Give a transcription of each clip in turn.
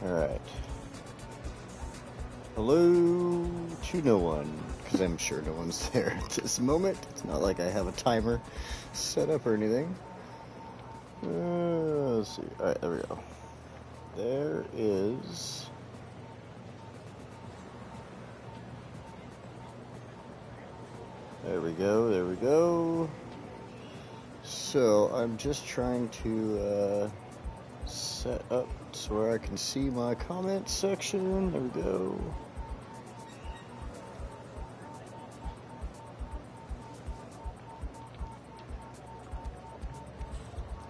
Alright. Hello to no one, because I'm sure no one's there at this moment. It's not like I have a timer set up or anything. Let's see. Alright, there we go. There is... There we go, there we go. So, I'm just trying to set up so where I can see my comment section. There we go.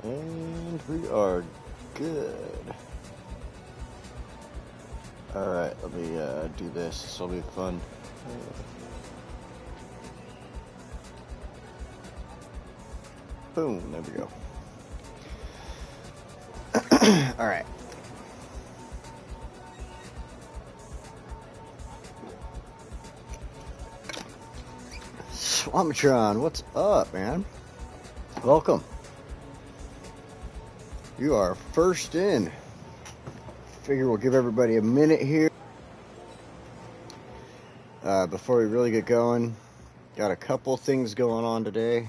And we are good. Alright, let me do this. This will be fun. Boom, there we go. Alright. Swamitron, what's up, man? Welcome. You are first in. Figure we'll give everybody a minute here before we really get going. Got a couple things going on today.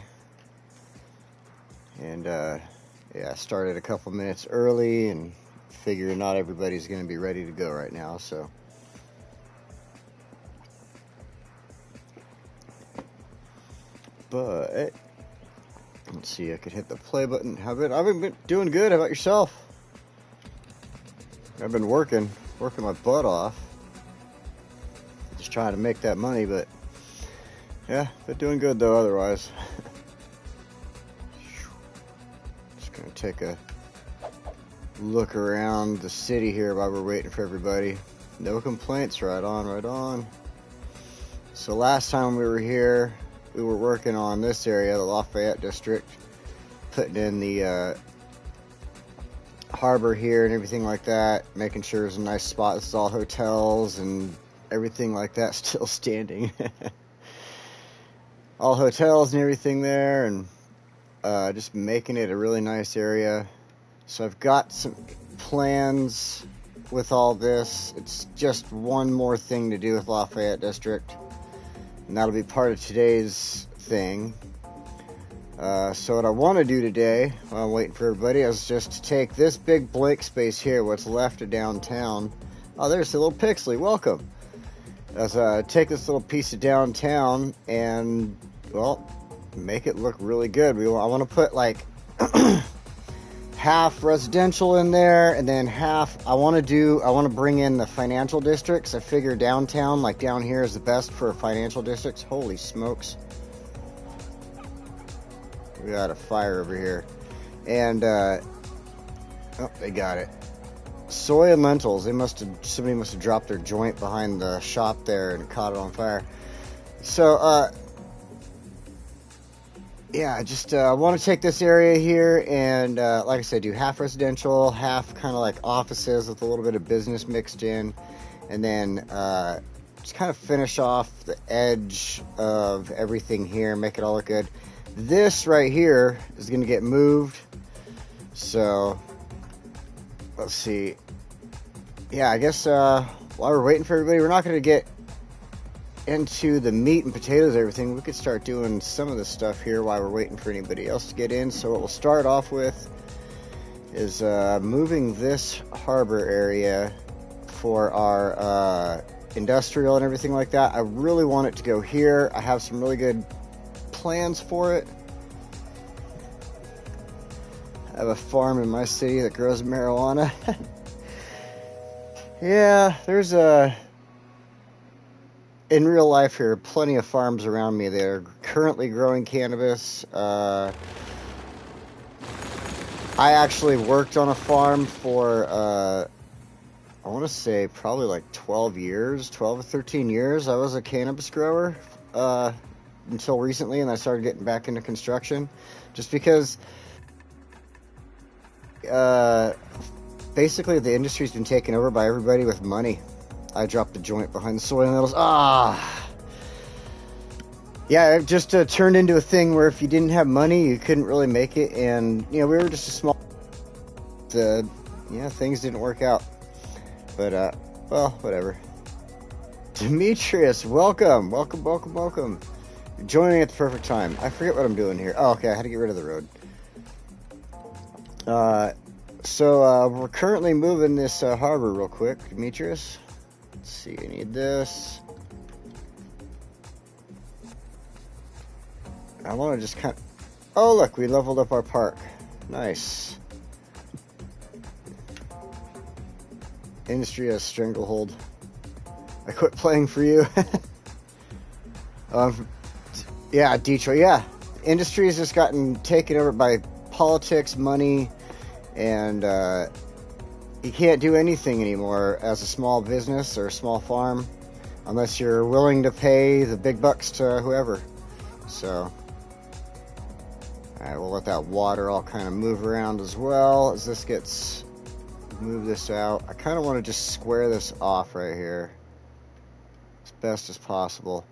And yeah, I started a couple minutes early and figure not everybody's going to be ready to go right now, so. But let's see, I could hit the play button. I've been doing good. How about yourself? I've been working my butt off. Just trying to make that money, but yeah, been doing good though otherwise. Just gonna take a look around the city here while we're waiting for everybody. No complaints, right on, right on. So last time we were here, we were working on this area, the Lafayette district, putting in the harbor here and everything like that, making sure there's a nice spot. This is all hotels and everything like that still standing. All hotels and everything there, and just making it a really nice area. So I've got some plans with all this. It's just one more thing to do with Lafayette district, and that'll be part of today's thing. So what I want to do today, while I'm waiting for everybody, is just to take this big blank space here, what's left of downtown. Oh, there's the little Pixley. Welcome. As take this little piece of downtown and, well, make it look really good. I want to put like half residential in there, and then half I want to bring in the financial districts. I figure downtown, like down here, is the best for financial districts. Holy smokes. We got a fire over here. And, oh, they got it. Soy and lentils. Somebody must have dropped their joint behind the shop there and caught it on fire. So, yeah, I want to take this area here and, like I said, do half residential, half kind of like offices with a little bit of business mixed in. And then, just kind of finish off the edge of everything here, make it all look good. This right here is going to get moved. So, let's see. Yeah, I guess while we're waiting for everybody, we're not going to get into the meat and potatoes and everything. We could start doing some of this stuff here while we're waiting for anybody else to get in. So what we'll start off with is moving this harbor area for our industrial and everything like that. I really want it to go here. I have some really good plans for it. I have a farm in my city that grows marijuana. Yeah, there's in real life here, plenty of farms around me that are currently growing cannabis. I actually worked on a farm for, I want to say probably like 12 or 13 years. I was a cannabis grower until recently, and I started getting back into construction just because basically the industry's been taken over by everybody with money. I dropped the joint behind the soy needles. Yeah, it just turned into a thing where if you didn't have money, you couldn't really make it. And, you know, we were just a small... things didn't work out. But, well, whatever. Demetrius, welcome. Welcome. You're joining at the perfect time. I forget what I'm doing here. Oh, okay, I had to get rid of the road. So we're currently moving this harbor real quick, Demetrius. Let's see, I need this. I want to just kind of... Oh, look, we leveled up our park. Nice. Industry has stranglehold. I quit playing for you. Yeah, Detroit. Yeah, industry has just gotten taken over by politics, money, and you can't do anything anymore as a small business or a small farm unless you're willing to pay the big bucks to whoever. So, alright, we'll let that water all kind of move around as well as this gets... Move this out. I kind of want to just square this off right here as best as possible,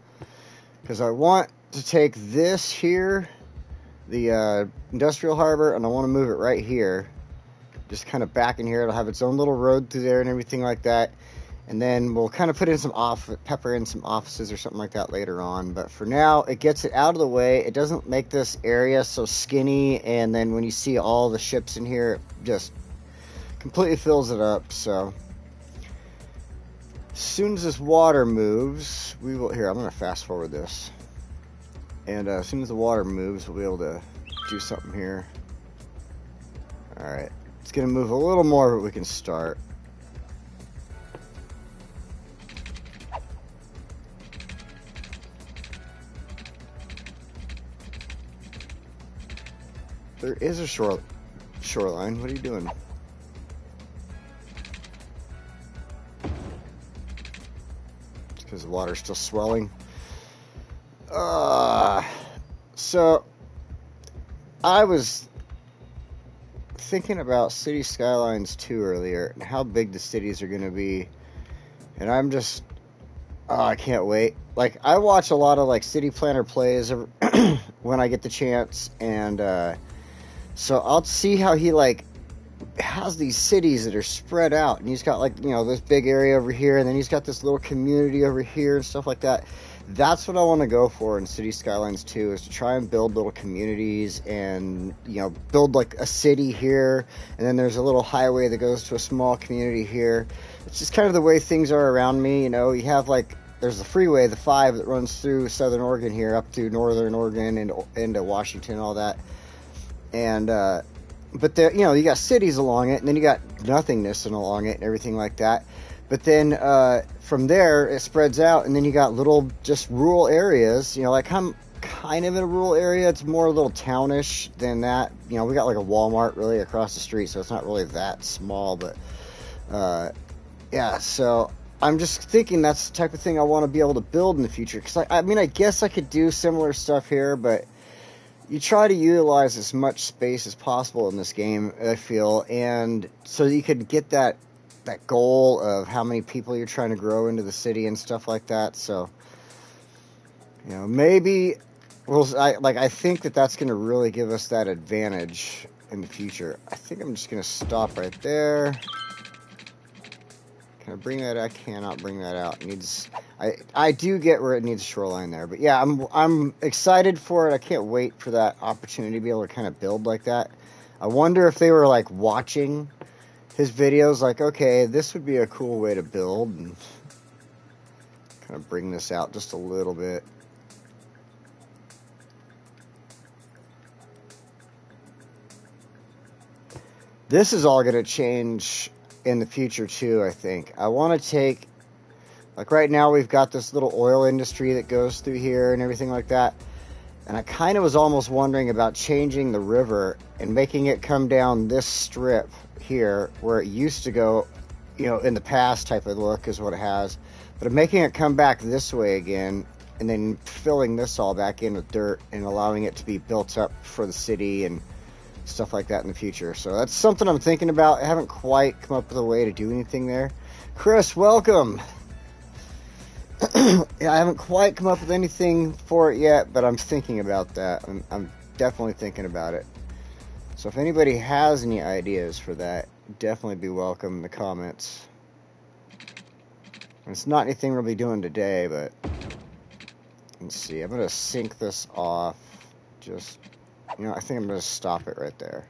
because I want to take this here, the industrial harbor, and I want to move it right here, just kind of back in here. It'll have its own little road through there and everything like that, and then we'll kind of put in pepper in some offices or something like that later on. But for now, it gets it out of the way. It doesn't make this area so skinny, and then when you see all the ships in here, it just completely fills it up. So as soon as this water moves, we will... Here, I'm going to fast forward this. And as soon as the water moves, we'll be able to do something here. Alright. It's going to move a little more, but we can start. There is a shoreline. What are you doing? Because the water's still swelling. So I was thinking about City Skylines 2 earlier and how big the cities are going to be, and I'm just I can't wait. Like, I watch a lot of like city planner plays when I get the chance, and so I'll see how he like has these cities that are spread out, and he's got like, you know, this big area over here, and then he's got this little community over here and stuff like that. That's what I want to go for in City Skylines 2, is to try and build little communities and, you know, build like a city here, and then there's a little highway that goes to a small community here. It's just kind of the way things are around me, you know. You have like, there's the freeway, the 5, that runs through southern Oregon here up to northern Oregon and into Washington, all that. And but there, you know, you got cities along it, and then you got nothingness and along it and everything like that. But then from there, it spreads out, and then you got little just rural areas. You know, like I'm kind of in a rural area. It's more a little townish than that. You know, we got like a Walmart really across the street, so it's not really that small. But yeah, so I'm just thinking that's the type of thing I want to be able to build in the future. Because I mean, I guess I could do similar stuff here, but you try to utilize as much space as possible in this game, I feel, and so you could get that goal of how many people you're trying to grow into the city and stuff like that. So, you know, maybe I think that's going to really give us that advantage in the future. I think I'm just going to stop right there. Can I bring that? I cannot bring that out. It needs. I do get where it needs a shoreline there, but yeah, I'm excited for it. I can't wait for that opportunity to be able to kind of build like that. I wonder if they were like watching his videos, like, okay, this would be a cool way to build, and kind of bring this out just a little bit. This is all going to change in the future too, I think. I want to take, like right now we've got this little oil industry that goes through here and everything like that. And I kind of was almost wondering about changing the river and making it come down this strip here where it used to go, you know, in the past type of look is what it has. But I'm making it come back this way again, and then filling this all back in with dirt and allowing it to be built up for the city and stuff like that in the future. So that's something I'm thinking about. I haven't quite come up with a way to do anything there. Chris, welcome. Yeah, I haven't quite come up with anything for it yet, but I'm thinking about that. I'm definitely thinking about it. So if anybody has any ideas for that, definitely be welcome in the comments. It's not anything we'll be doing today, but let's see. I'm gonna sink this off. Just, you know, I think I'm gonna stop it right there.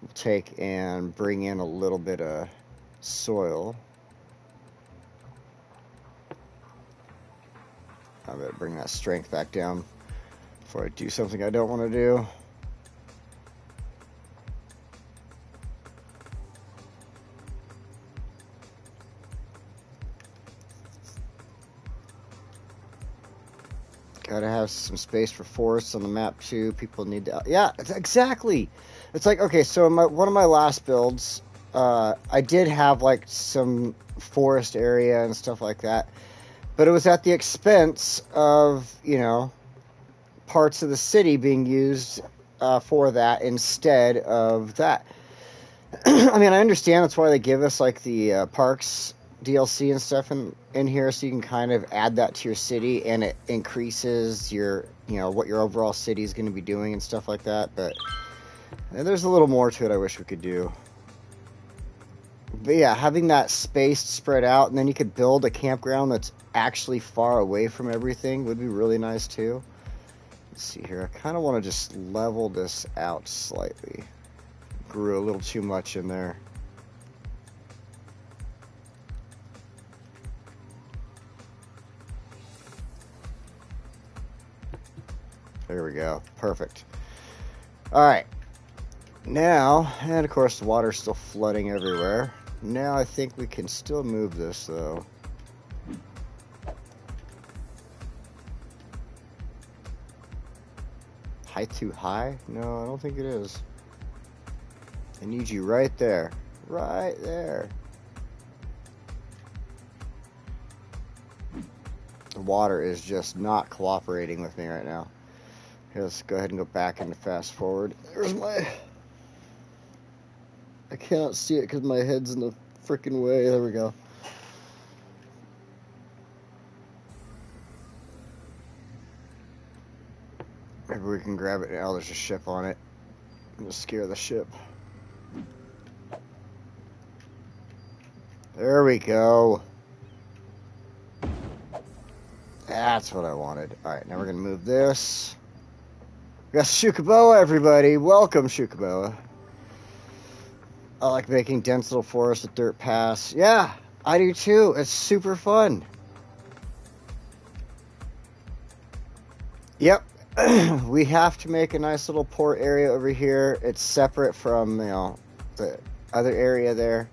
We'll take and bring in a little bit of soil. I better bring that strength back down before I do something I don't want to do. Gotta have some space for forests on the map too. People need to. Yeah, exactly. It's like, okay, so one of my last builds, I did have like some forest area and stuff like that, but it was at the expense of, you know, parts of the city being used for that instead of that. I mean, I understand that's why they give us like the parks DLC and stuff in here, so you can kind of add that to your city, and it increases your, you know, what your overall city is going to be doing and stuff like that. But there's a little more to it I wish we could do. But yeah, having that space spread out, and then you could build a campground that's actually far away from everything would be really nice too. Let's see here. I kind of want to just level this out slightly. Grew a little too much in there. There we go. Perfect. All right. Now, and of course the water's still flooding everywhere. Now I think we can still move this though. Height too high? No, I don't think it is. I need you right there. Right there. The water is just not cooperating with me right now. Here, let's go ahead and go back into fast forward. There's my... I cannot see it because my head's in the freaking way. There we go. Maybe we can grab it now. There's a ship on it. I'm gonna scare the ship. There we go. That's what I wanted. Alright, now we're gonna move this. We got Shukaboa, everybody. Welcome, Shukaboa. I like making dense little forests with dirt paths. Yeah, I do too. It's super fun. Yep. We have to make a nice little port area over here. It's separate from, you know, the other area there.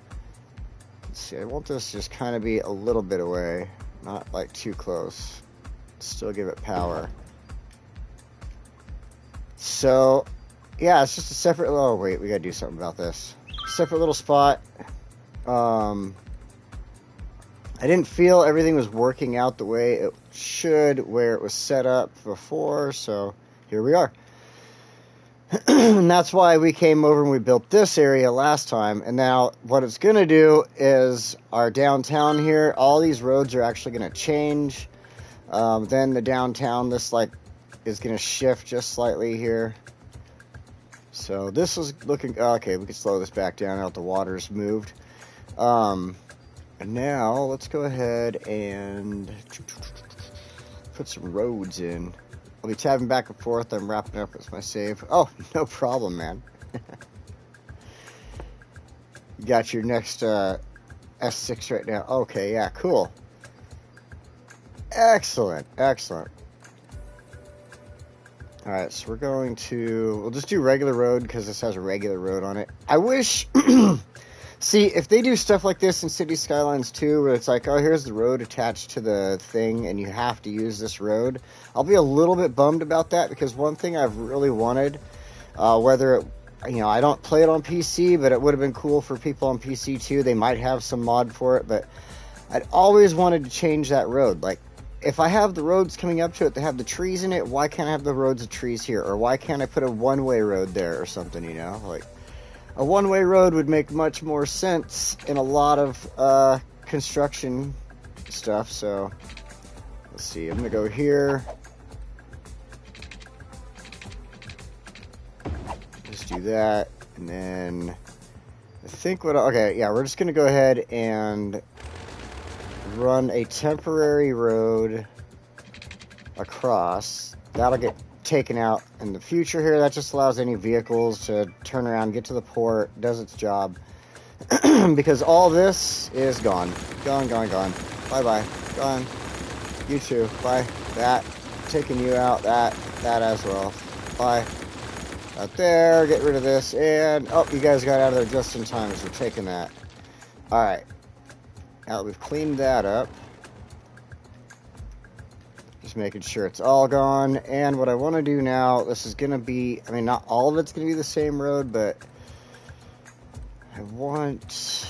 Let's see, I want this to just kind of be a little bit away, not like too close. Still give it power. So, yeah, it's just a separate... Oh, wait, we gotta do something about this. Separate little spot. I didn't feel everything was working out the way it should, where it was set up before, so here we are. And that's why we came over and we built this area last time. And now what it's going to do is our downtown here, all these roads are actually going to change. Then the downtown, this like is going to shift just slightly here. So this is looking, okay, we can slow this back down now that the water's moved. And now let's go ahead and put some roads in. I'll be tabbing back and forth. I'm wrapping up as my save. Oh, no problem, man. You got your next S6 right now. Okay, yeah, cool. Excellent, excellent. Alright, so we're going to... We'll just do regular road because this has a regular road on it. I wish... See, if they do stuff like this in City Skylines 2, where it's like, oh, here's the road attached to the thing, and you have to use this road, I'll be a little bit bummed about that, because one thing I've really wanted, whether it, you know, I don't play it on PC, but it would have been cool for people on PC too. They might have some mod for it, but I'd always wanted to change that road. Like, if I have the roads coming up to it that have the trees in it, why can't I have the roads of trees here? Or why can't I put a one-way road there or something, you know? Like, a one-way road would make much more sense in a lot of construction stuff. So let's see, I'm gonna go here, just do that, and then I think what, okay, yeah, we're just gonna go ahead and run a temporary road across. That'll get taken out in the future here. That just allows any vehicles to turn around, get to the port, does its job. Because all this is gone. Gone. Bye-bye. Gone. You too. Bye. That. Taking you out. That as well. Bye. Out there. Get rid of this. And, oh, you guys got out of there just in time as we're taking that. Alright. Now that we've cleaned that up. Just making sure it's all gone. And what I want to do now, this is going to be, I mean, not all of it's going to be the same road, but I want,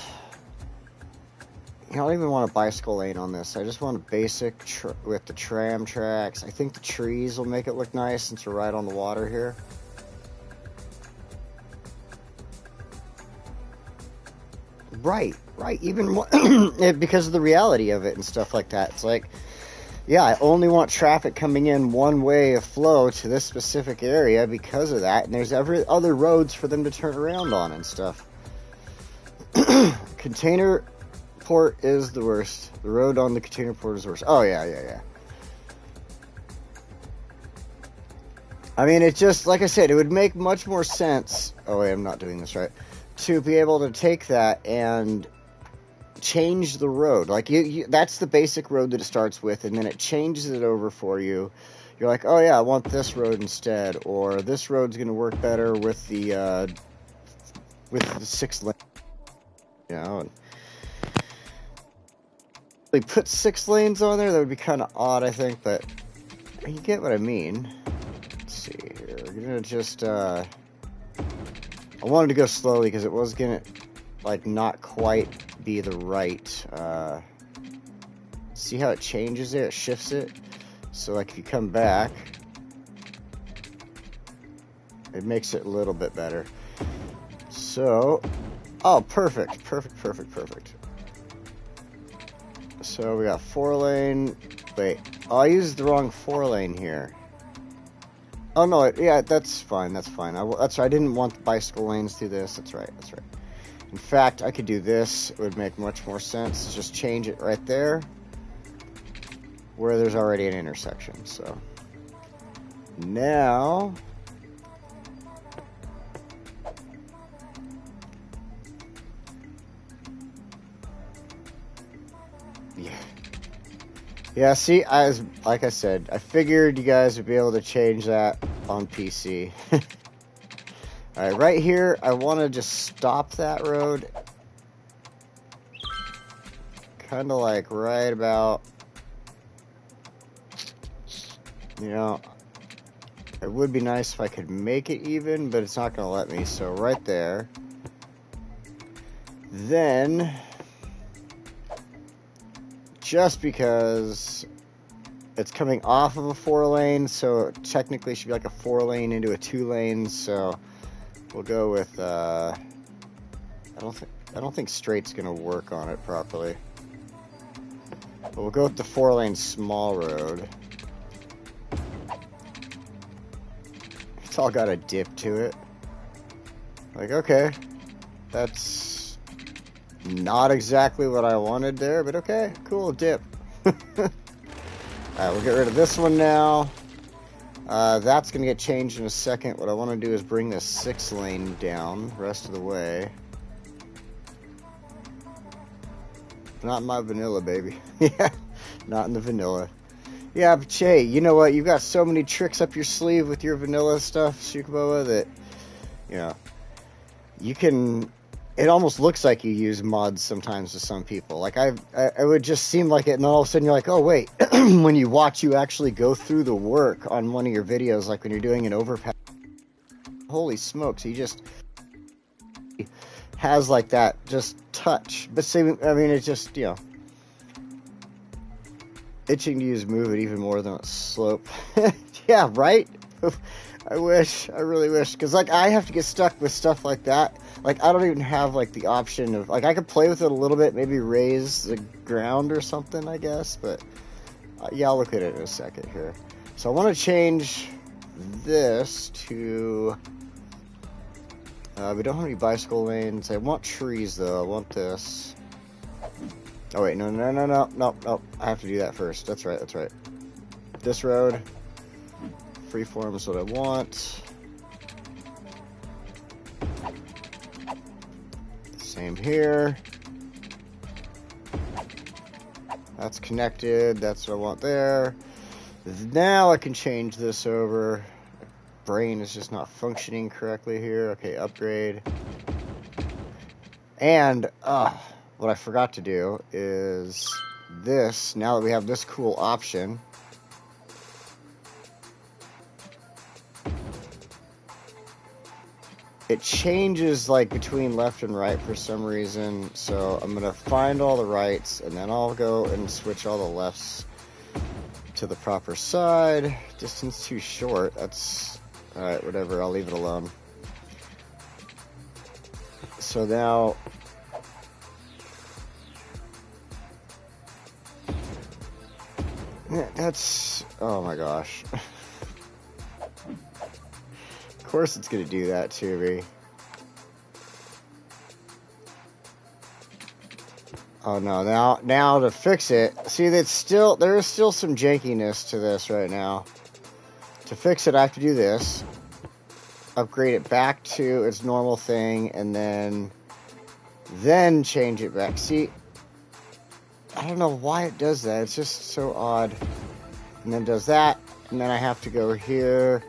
I don't even want a bicycle lane on this. I just want a basic with the tram tracks. I think the trees will make it look nice since we're right on the water here. Right. Even because of the reality of it and stuff like that. It's like, yeah, I only want traffic coming in one way of flow to this specific area because of that. And there's every other roads for them to turn around on and stuff. Container port is the worst. The road on the container port is the worst. Oh, yeah. I mean, it just, like I said, it would make much more sense. Oh, wait, I'm not doing this right. To be able to take that and change the road. Like, that's the basic road that it starts with, and then it changes it over for you. You're like, oh, yeah, I want this road instead. Or this road's going to work better with the 6 lane. You know, and they put 6 lanes on there. That would be kind of odd, I think, but you get what I mean. Let's see here. We're gonna just I wanted to go slowly because it was gonna like not quite be the right. See how it changes there? It shifts it. So like if you come back, it makes it a little bit better. So. Oh, perfect. So we got 4 lane. Wait, oh, I used the wrong 4 lane here. Oh no, yeah, that's fine. That's right. I didn't want the bicycle lanes through this. That's right. In fact, I could do this. It would make much more sense. Just change it right there, where there's already an intersection. So now. Yeah, see, like I said, I figured you guys would be able to change that on PC. Alright, right here, I want to just stop that road. Kind of like right about, you know, it would be nice if I could make it even, but it's not going to let me, so right there. Then, just because it's coming off of a 4 lane, so it technically should be like a 4 lane into a 2 lane, so we'll go with, I don't think straight's gonna work on it properly. But we'll go with the 4 lane small road. It's all got a dip to it. Like, okay, that's not exactly what I wanted there, but okay, cool, dip. Alright, we'll get rid of this one now. That's going to get changed in a second. What I want to do is bring this 6 lane down the rest of the way. Not in my vanilla, baby. Yeah, not in the vanilla. Yeah, but hey, you know what? You've got so many tricks up your sleeve with your vanilla stuff, Shukaboa, that, you know, you can... It almost looks like you use mods sometimes to some people. Like, I would just seem like it, and all of a sudden you're like, oh, wait. When you watch, you actually go through the work on one of your videos, like when you're doing an overpass. Holy smokes, he just has, like, that just touch. But, see, I mean, it's just, you know, itching to use move it even more than a slope. Yeah, right? I really wish. Because, like, I have to get stuck with stuff like that. Like, I don't even have, like, the option of... Like, I could play with it a little bit, maybe raise the ground or something, I guess. But, yeah, I'll look at it in a second here. So, I want to change this to... we don't have any bicycle lanes. I want trees, though. I want this. Oh wait, no. I have to do that first. That's right. This road, freeform is what I want. Same here. That's connected. That's what I want there. Now I can change this over. Brain is just not functioning correctly here. Okay, upgrade. And what I forgot to do is this. Now that we have this cool option, it changes like between left and right for some reason. So I'm gonna find all the rights and then I'll go and switch all the lefts to the proper side. Distance too short. That's alright, whatever, I'll leave it alone. So now that's, oh my gosh. Of course it's gonna do that to me. Oh no, now to fix it, see there is still some jankiness to this right now. To fix it I have to do this. Upgrade it back to its normal thing and then change it back. See, I don't know why it does that. It's just so odd. And then does that, and then I have to go here,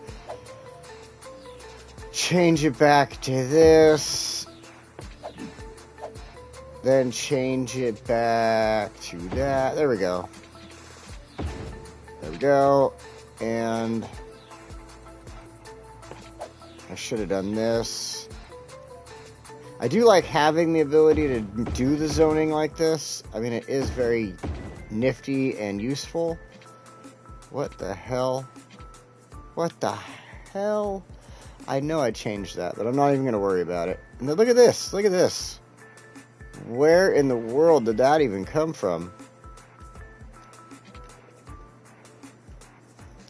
change it back to this, then change it back to that. There we go. There we go. And I should have done this. I do like having the ability to do the zoning like this. I mean, it is very nifty and useful. What the hell? What the hell? I know I changed that, but I'm not even going to worry about it. And then look at this. Look at this. Where in the world did that even come from?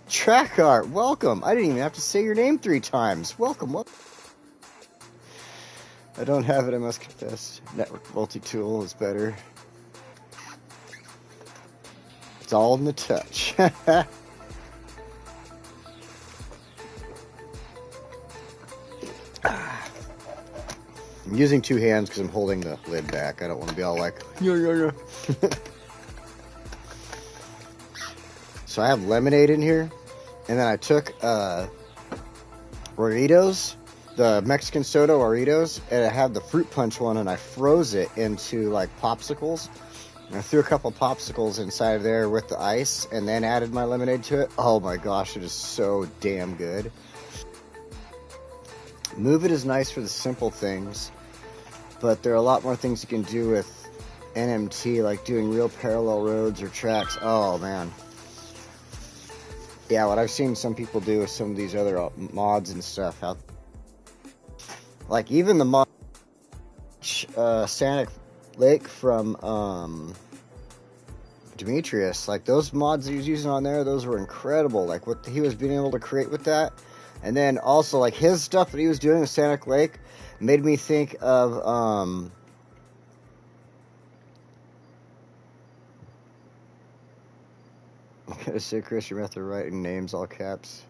Track art, welcome. I didn't even have to say your name 3 times. Welcome. I don't have it, I must confess. Network multi-tool is better. It's all in the touch. I'm using 2 hands because I'm holding the lid back. I don't want to be all like, yeah. So I have lemonade in here. And then I took Doritos, the Mexican soda Doritos, and I had the fruit punch one, and I froze it into like popsicles. And I threw a couple popsicles inside of there with the ice, and then added my lemonade to it. Oh my gosh, it is so damn good. Move It is nice for the simple things, but there are a lot more things you can do with NMT, like doing real parallel roads or tracks. Oh man. Yeah, what I've seen some people do with some of these other mods and stuff, how, like even the mod Sanic Lake from Demetrius, like those mods he was using on there, those were incredible. Like what he was being able to create with that, and then also like his stuff that he was doing with Sanic Lake made me think of I gotta say, Chris, you're out there writing names all caps.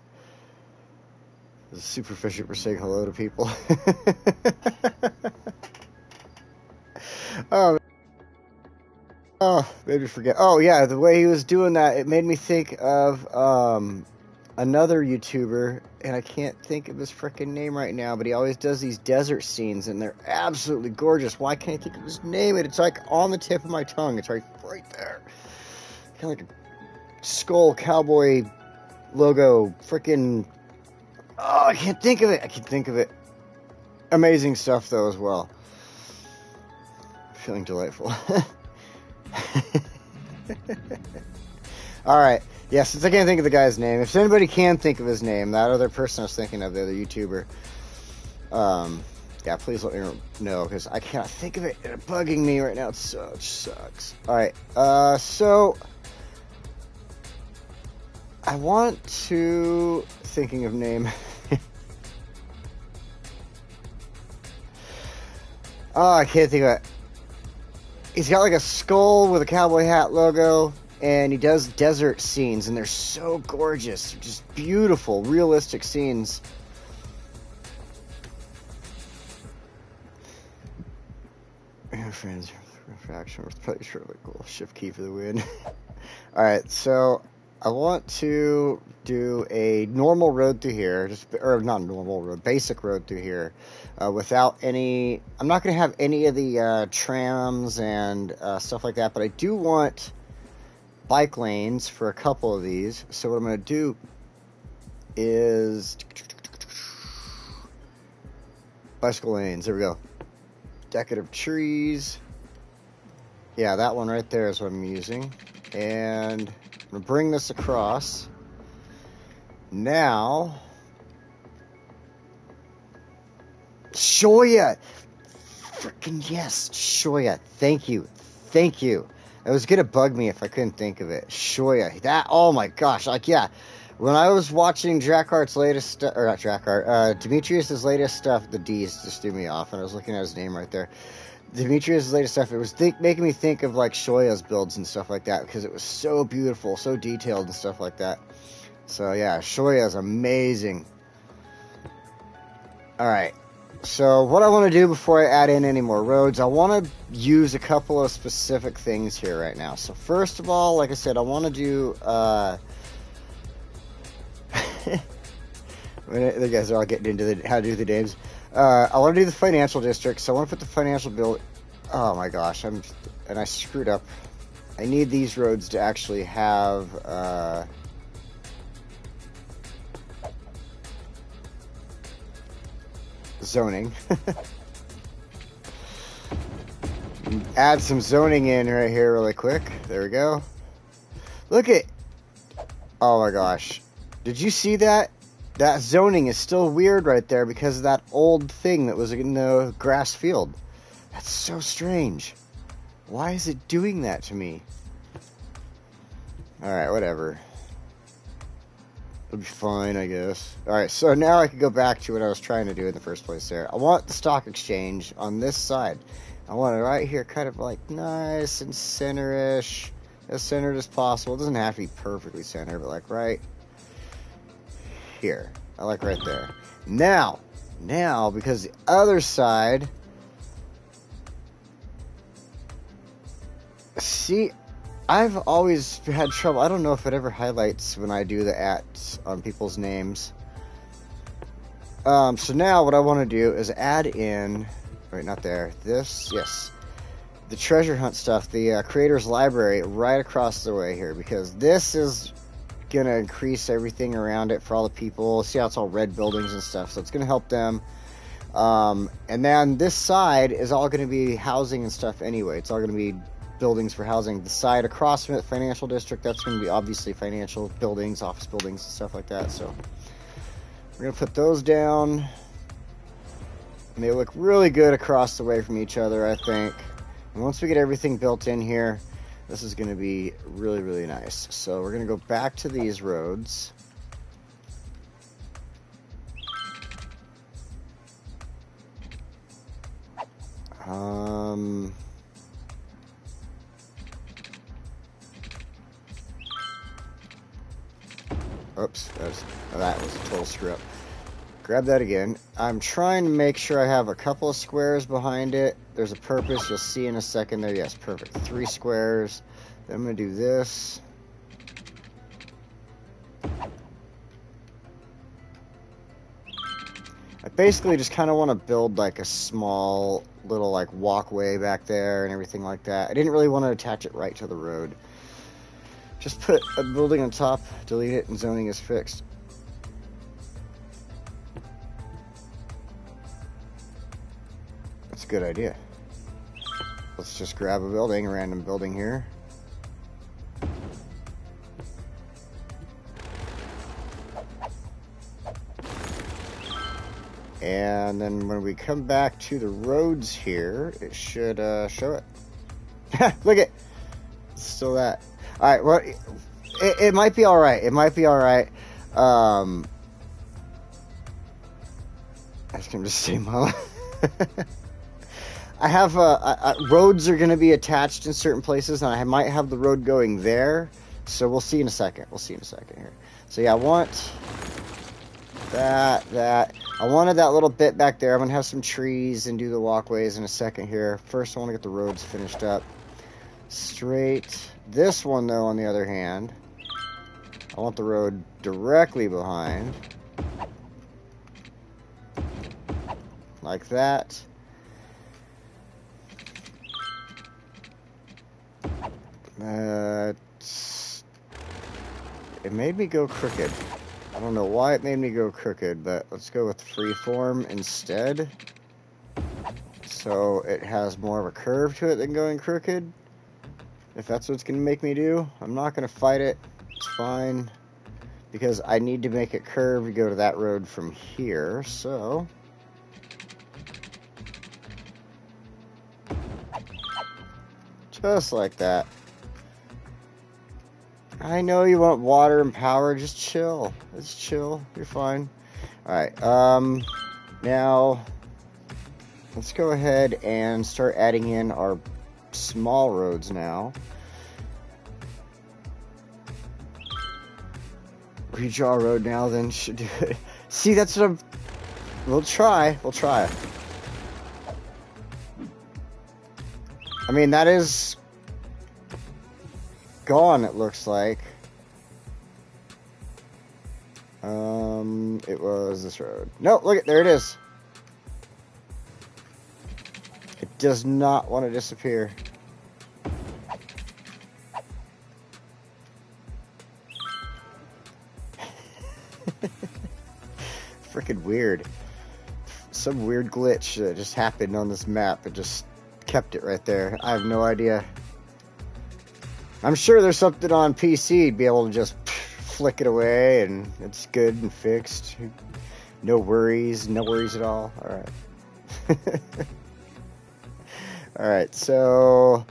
It's super efficient for saying hello to people. Oh, made me forget. Oh yeah, the way he was doing that, it made me think of another YouTuber, and I can't think of his freaking name right now, but he always does these desert scenes, and they're absolutely gorgeous. Why can't I think of his name? It's like on the tip of my tongue. It's right there. Kind of like a skull cowboy logo, freaking, oh, I can't think of it. Amazing stuff though as well. Feeling delightful. Alright, yeah, since I can't think of the guy's name, if anybody can think of his name, that other person I was thinking of, the other YouTuber, yeah, please let me know, because I cannot think of it. It's bugging me right now. It sucks. Alright, so I want to, thinking of name. Oh, I can't think of it. he's got like a skull with a cowboy hat logo, and he does desert scenes, and they're so gorgeous, just beautiful, realistic scenes. Friends, fraction, probably sure like cool. Shift key for the win. All right, so I want to do a normal road through here, or not normal road, basic road through here, without any. I'm not going to have any of the trams and stuff like that, but I do want bike lanes for a couple of these. So what I'm going to do is bicycle lanes. There we go. Decorative trees. Yeah, that one right there is what I'm using. And I'm going to bring this across. Now, Shoya! Freaking yes, Shoya. Thank you. Thank you. It was going to bug me if I couldn't think of it. Shoya. That, oh my gosh. Like, yeah. When I was watching Dracart's latest stuff, or not Dracart, Demetrius' latest stuff, the D's just threw me off, and I was looking at his name right there. Demetrius' latest stuff, it was making me think of like Shoya's builds and stuff like that, because it was so beautiful, so detailed and stuff like that. So yeah, Shoya's amazing. Alright, so what I want to do before I add in any more roads, I want to use a couple of specific things here right now. So first of all, like I said, I want to do, the guys are all getting into how to do the names. I want to do the financial district, so I want to put the financial build. Oh my gosh, and I screwed up. I need these roads to actually have zoning. Add some zoning in right here really quick. There we go. Look at. Oh my gosh, did you see that? That zoning is still weird right there because of that old thing that was in the grass field. That's so strange. Why is it doing that to me? Alright, whatever. It'll be fine, I guess. Alright, so now I can go back to what I was trying to do in the first place there. I want the stock exchange on this side. I want it right here, kind of like nice and center-ish. As centered as possible. It doesn't have to be perfectly centered, but like right here. I like right there. Now, because the other side, see, I've always had trouble. I don't know if it ever highlights when I do the ats on people's names. So now what I want to do is add in, wait, not there, this, yes, the treasure hunt stuff, the creator's library right across the way here, because this is going to increase everything around it for all the people. See how it's all red buildings and stuff, so it's going to help them. And then this side is all going to be housing and stuff anyway. It's all going to be buildings for housing. The side across from it, financial district, that's going to be obviously financial buildings, office buildings and stuff like that. So we're going to put those down. And they look really good across the way from each other, I think. And once we get everything built in here, this is going to be really, really nice. So we're going to go back to these roads. Oops, that was a total screw up. Grab that again. I'm trying to make sure I have a couple of squares behind it. There's a purpose. You'll see in a second there. Yes, perfect. 3 squares. Then I'm going to do this. I basically just kind of want to build like a small little like walkway back there and everything like that. I didn't really want to attach it right to the road. Just put a building on top, delete it, and zoning is fixed. That's a good idea. Let's just grab a building, a random building here. And then when we come back to the roads here, it should show it. Look at, it's still that. All right, well, it might be all right. It might be all right. I was gonna just say, Mama. I have roads are going to be attached in certain places, and I might have the road going there. So we'll see in a second. We'll see in a second here. So yeah, I want that. I wanted that little bit back there. I'm going to have some trees and do the walkways in a second here. First, I want to get the roads finished up. Straight. This one, though, on the other hand, I want the road directly behind. Like that. It made me go crooked. I don't know why it made me go crooked, but let's go with freeform instead. So it has more of a curve to it than going crooked. If that's what it's going to make me do, I'm not going to fight it. It's fine. Because I need to make it curve to go to that road from here, so... Just like that. I know you want water and power, just chill. Just chill, you're fine. Alright, now... Let's go ahead and start adding in our small roads now. Redraw road now, then should do it. See, that's what I'm... We'll try. We'll try. I mean, that is... gone, it looks like. It was this road. No, look, there it is. It does not want to disappear. Freaking weird. Some weird glitch that just happened on this map. It just kept it right there. I have no idea. I'm sure there's something on PC to be able to just flick it away and it's good and fixed. No worries at all. Alright. Alright, so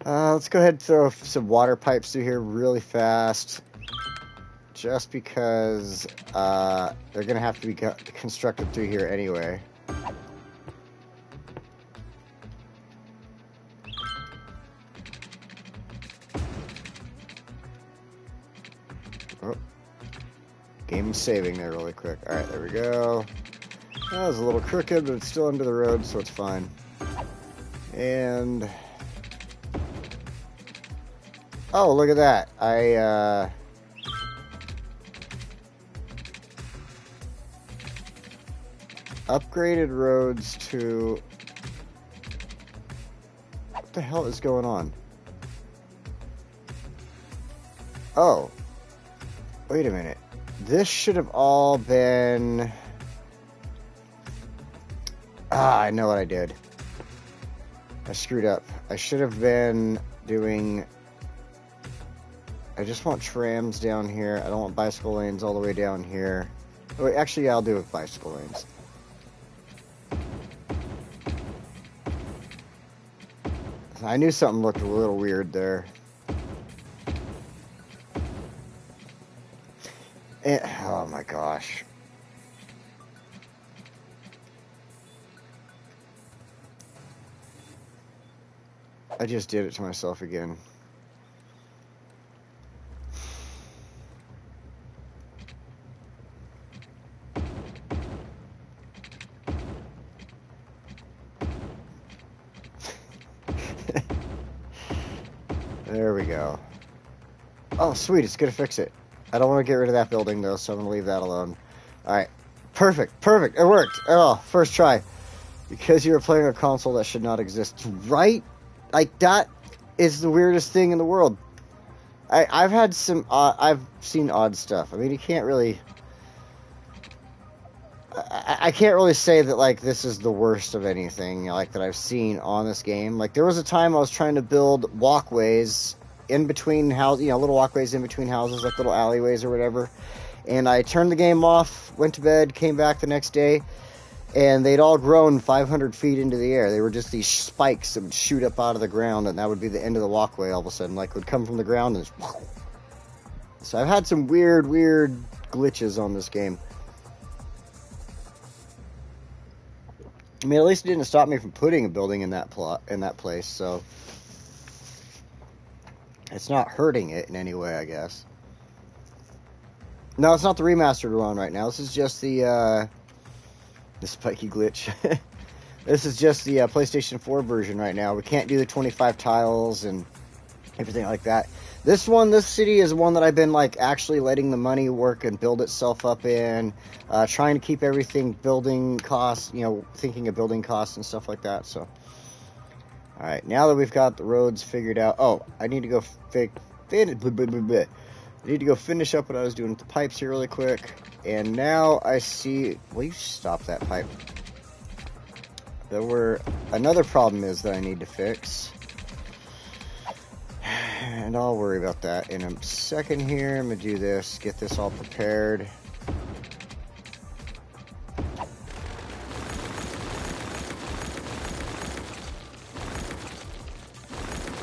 let's go ahead and throw some water pipes through here really fast. Just because they're going to have to be constructed through here anyway. Oh. Game saving there really quick. Alright, there we go. That was a little crooked, but it's still under the road, so it's fine. And... oh, look at that. I upgraded roads to... what the hell is going on? Oh. Wait a minute. This should have all been... ah, I know what I did. I screwed up. I should have been doing... I just want trams down here. I don't want bicycle lanes all the way down here. Oh, wait, actually, yeah, I'll do it with bicycle lanes. I knew something looked a little weird there. And, oh my gosh. I just did it to myself again. There we go. Oh, sweet, it's gonna fix it. I don't want to get rid of that building, though, so I'm gonna leave that alone. Alright. Perfect, perfect, it worked! Oh, first try. Because you were playing a console that should not exist. Right? Like, that is the weirdest thing in the world. I've had some... I've seen odd stuff. I mean, you can't really... I can't really say that, like, this is the worst of anything, like, that I've seen on this game. Like, there was a time I was trying to build walkways in between houses, you know, little walkways in between houses, like little alleyways or whatever. And I turned the game off, went to bed, came back the next day, and they'd all grown 500 feet into the air. They were just these spikes that would shoot up out of the ground, and that would be the end of the walkway all of a sudden. Like, would come from the ground and just... So I've had some weird glitches on this game. I mean, at least it didn't stop me from putting a building in that place, so it's not hurting it in any way, I guess. No, it's not the remastered one right now. This is just the spiky glitch. This is just the PlayStation 4 version right now. We can't do the 25 tiles and everything like that. This city is one that I've been like actually letting the money work and build itself up in, trying to keep everything building costs, thinking of building costs and stuff like that. So, all right, now that we've got the roads figured out, I need to go finish up what I was doing with the pipes here really quick. And now I see, will you stop that pipe? Another problem is that I need to fix. And I'll worry about that in a second here. I'm going to do this, get this all prepared.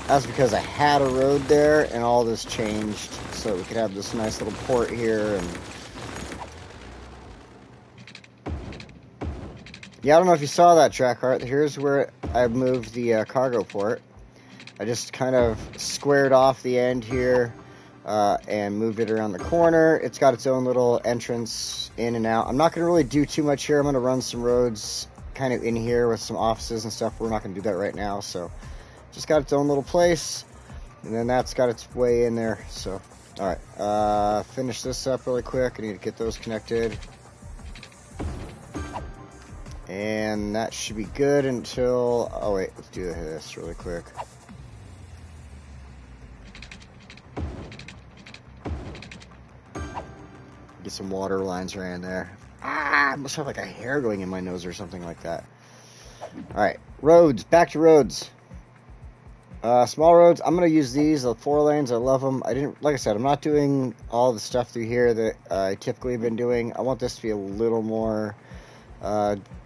That's because I had a road there and all this changed so we could have this nice little port here. And yeah, I don't know if you saw that track art. Here's where I moved the cargo port. I just kind of squared off the end here and moved it around the corner. It's got its own little entrance in and out. I'm not going to really do too much here. I'm going to run some roads kind of in here with some offices and stuff. We're not going to do that right now. So just got its own little place. And then that's got its way in there. So, all right. Finish this up really quick. I need to get those connected. And that should be good until... Oh, wait. Let's do this really quick. Get some water lines ran there. I must have like a hair going in my nose or something like that. Alright, roads. Back to roads. Small roads. I'm going to use these, the 4 lanes. I love them. Like I said, I'm not doing all the stuff through here that I typically have been doing. I want this to be a little more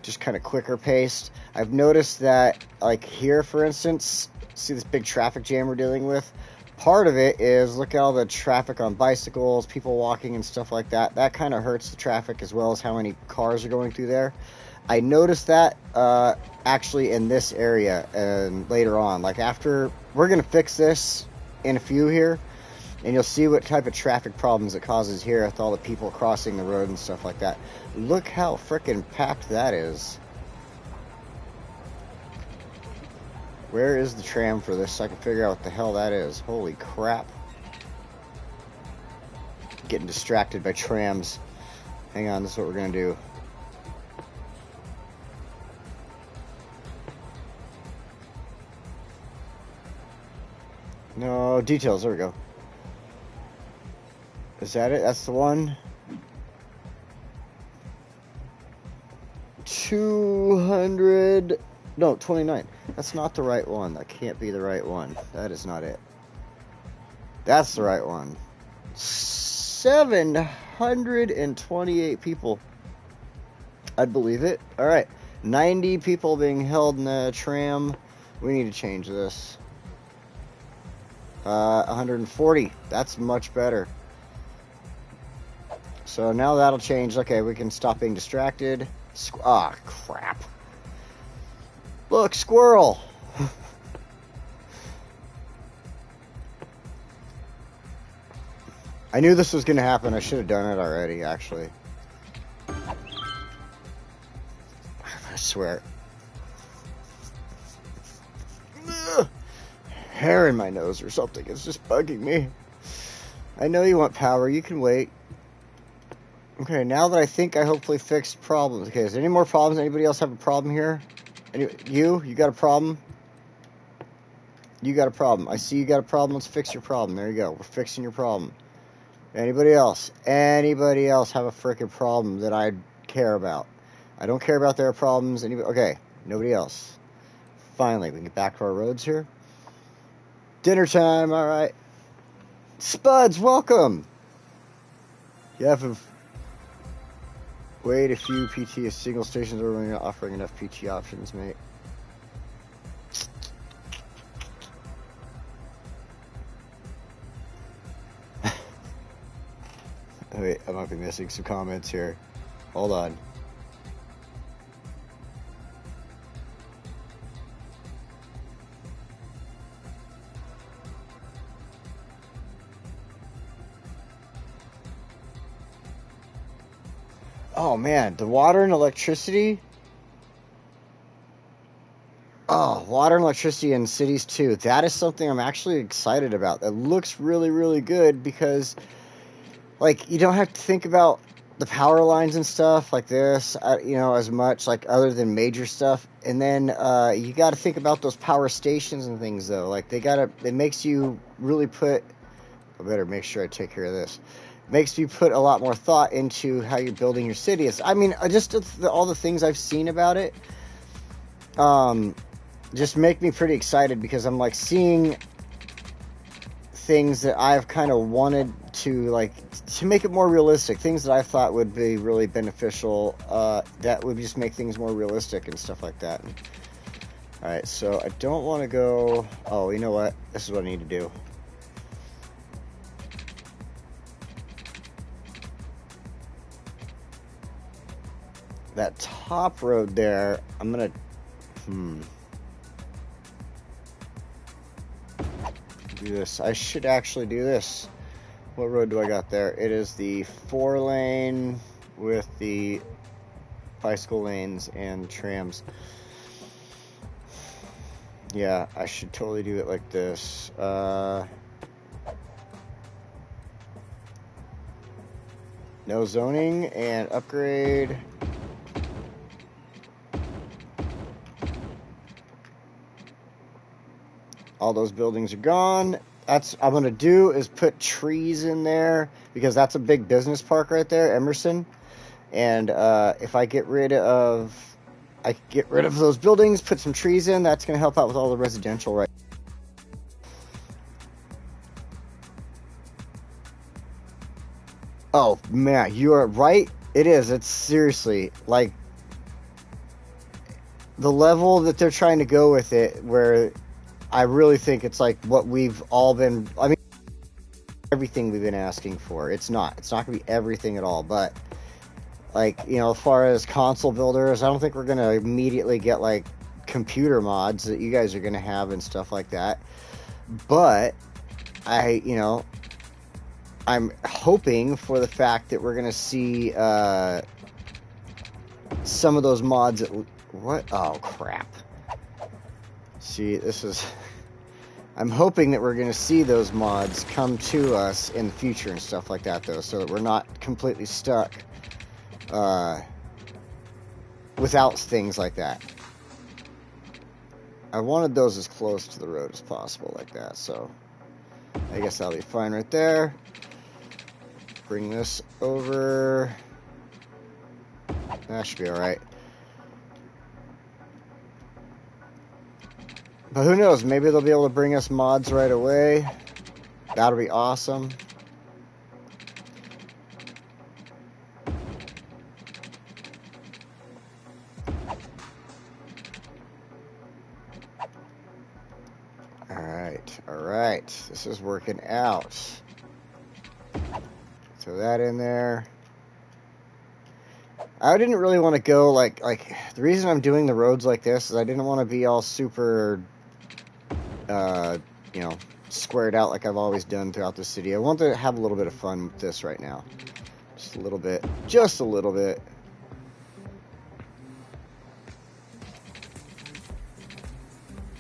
just kind of quicker paced. I've noticed that, like here, for instance, see this big traffic jam we're dealing with? Part of it is, look at all the traffic on bicycles, people walking and stuff like that. That kind of hurts the traffic as well as how many cars are going through there. I noticed that actually in this area and later on. Like after, we're going to fix this in a few here, and you'll see what type of traffic problems it causes here with all the people crossing the road and stuff like that. Look how frickin' packed that is. Where is the tram for this so I can figure out what the hell that is? Holy crap. Getting distracted by trams. Hang on, this is what we're going to do. No, details, there we go. Is that it? That's the one? 200... No, 29. That's not the right one. That can't be the right one. That is not it. That's the right one. 728 people. I'd believe it. Alright. 90 people being held in the tram. We need to change this. 140. That's much better. So now that'll change. Okay, we can stop being distracted. Crap. Look, squirrel! I knew this was going to happen. I should have done it already, actually. I swear. Ugh. Hair in my nose or something. It's just bugging me. I know you want power. You can wait. Okay, now that I think I hopefully fixed problems. Okay, is there any more problems? Anybody else have a problem here? You got a problem? You got a problem. I see you got a problem. Let's fix your problem. There you go. We're fixing your problem. Anybody else? Anybody else have a freaking problem that I care about? I don't care about their problems. Okay, nobody else. Finally, we can get back to our roads here. Dinner time, all right. Spuds, welcome. You have wait a few PT single stations are really not offering enough PT options, mate. Wait, I might be missing some comments here. Hold on. Oh man, the water and electricity. Oh, water and electricity in cities too. That is something I'm actually excited about. That looks really, really good because, like, you don't have to think about the power lines and stuff like this, as much, like, other than major stuff. And then you got to think about those power stations and things, though. Like, it makes you really I better make sure I take care of this. Makes you put a lot more thought into how you're building your city. I mean, just all the things I've seen about it, just make me pretty excited because I'm like seeing things that I've kind of wanted to make it more realistic. Things that I thought would be really beneficial, that would just make things more realistic and stuff like that. All right, so I don't want to go. Oh, you know what? This is what I need to do. That top road there, I'm gonna do this. I should actually do this. What road do I got there? It is the 4-lane with the bicycle lanes and trams. Yeah, I should totally do it like this. No zoning and upgrade. All those buildings are gone. That's I'm gonna do is put trees in there because that's a big business park right there, Emerson. And if I get rid of those buildings, put some trees in, that's gonna help out with all the residential, right? Oh man, you are right. It is. It's seriously like the level that they're trying to go with it, where I really think it's like what we've all been. I mean, everything we've been asking for. It's not going to be everything at all, but like, as far as console builders, I don't think we're going to immediately get like computer mods that you guys are going to have and stuff like that. But I'm hoping for the fact that we're going to see some of those mods. What? Oh, crap. See, I'm hoping that we're going to see those mods come to us in the future and stuff like that, though, so that we're not completely stuck without things like that. I wanted those as close to the road as possible like that, so I guess that'll be fine right there. Bring this over. That should be alright. But who knows, maybe they'll be able to bring us mods right away. That'll be awesome. Alright. This is working out. Throw that in there. I didn't really want to go like the reason I'm doing the roads like this is I didn't want to be all super squared out like I've always done throughout the city. I want to have a little bit of fun with this right now. Just a little bit. Just a little bit.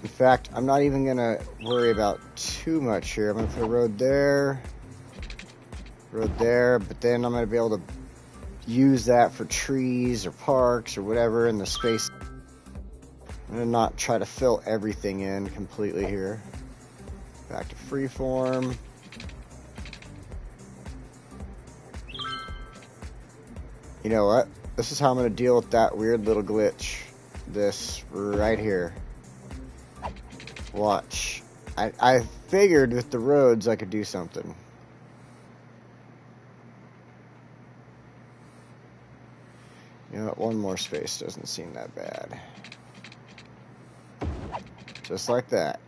In fact, I'm not even going to worry about too much here. I'm going to put a road there, but then I'm going to be able to use that for trees or parks or whatever in the space. I'm going to not try to fill everything in completely here. Back to freeform. You know what? This is how I'm going to deal with that weird little glitch. This right here. Watch. I figured with the roads I could do something. You know what? One more space doesn't seem that bad. Just like that.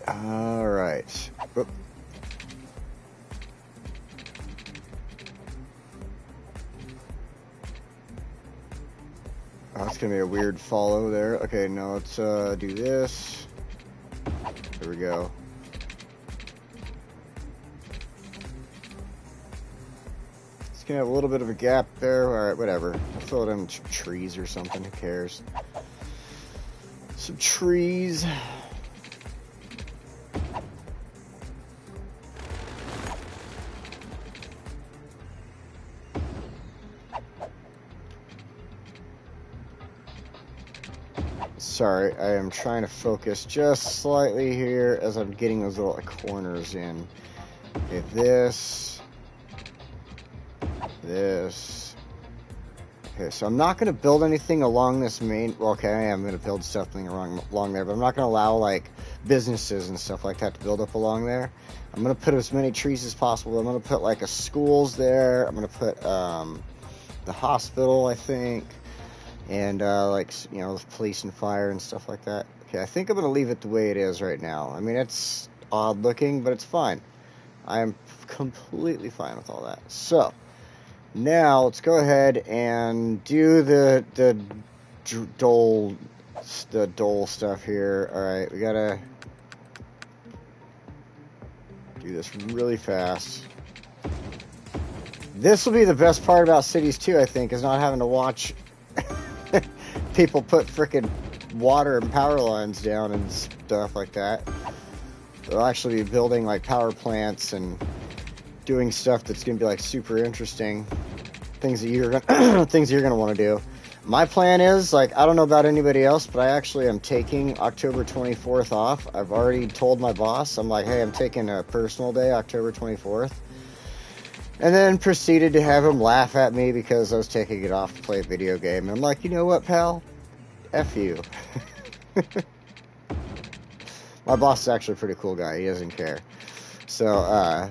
All right. Oop. Oh, it's gonna be a weird follow there. Okay, now let's do this. There we go. It's gonna have a little bit of a gap there. Alright, whatever. I'll fill it in with trees or something. Who cares? Some trees. Sorry, I am trying to focus just slightly here as I'm getting those little corners in. Okay, this. Okay, so I'm not going to build anything along this main... Well, okay, I am going to build something along there, but I'm not going to allow, like, businesses and stuff like that to build up along there. I'm going to put as many trees as possible. I'm going to put, like, a schools there. I'm going to put the hospital, I think. And, like, you know, police and fire and stuff like that. Okay, I think I'm going to leave it the way it is right now. I mean, it's odd looking, but it's fine. I am completely fine with all that. So, now let's go ahead and do the dole stuff here. All right, we gotta do this really fast. This will be the best part about cities too, I think, is not having to watch people put frickin' water and power lines down and stuff like that. They'll actually be building like power plants and doing stuff that's gonna be like super interesting. Things that you're gonna want to do. My plan is, like, I don't know about anybody else, but I actually am taking October 24th off. I've already told my boss, I'm like, hey, I'm taking a personal day, October 24th. And then proceeded to have him laugh at me because I was taking it off to play a video game. And I'm like, you know what, pal? F you. My boss is actually a pretty cool guy. He doesn't care. So,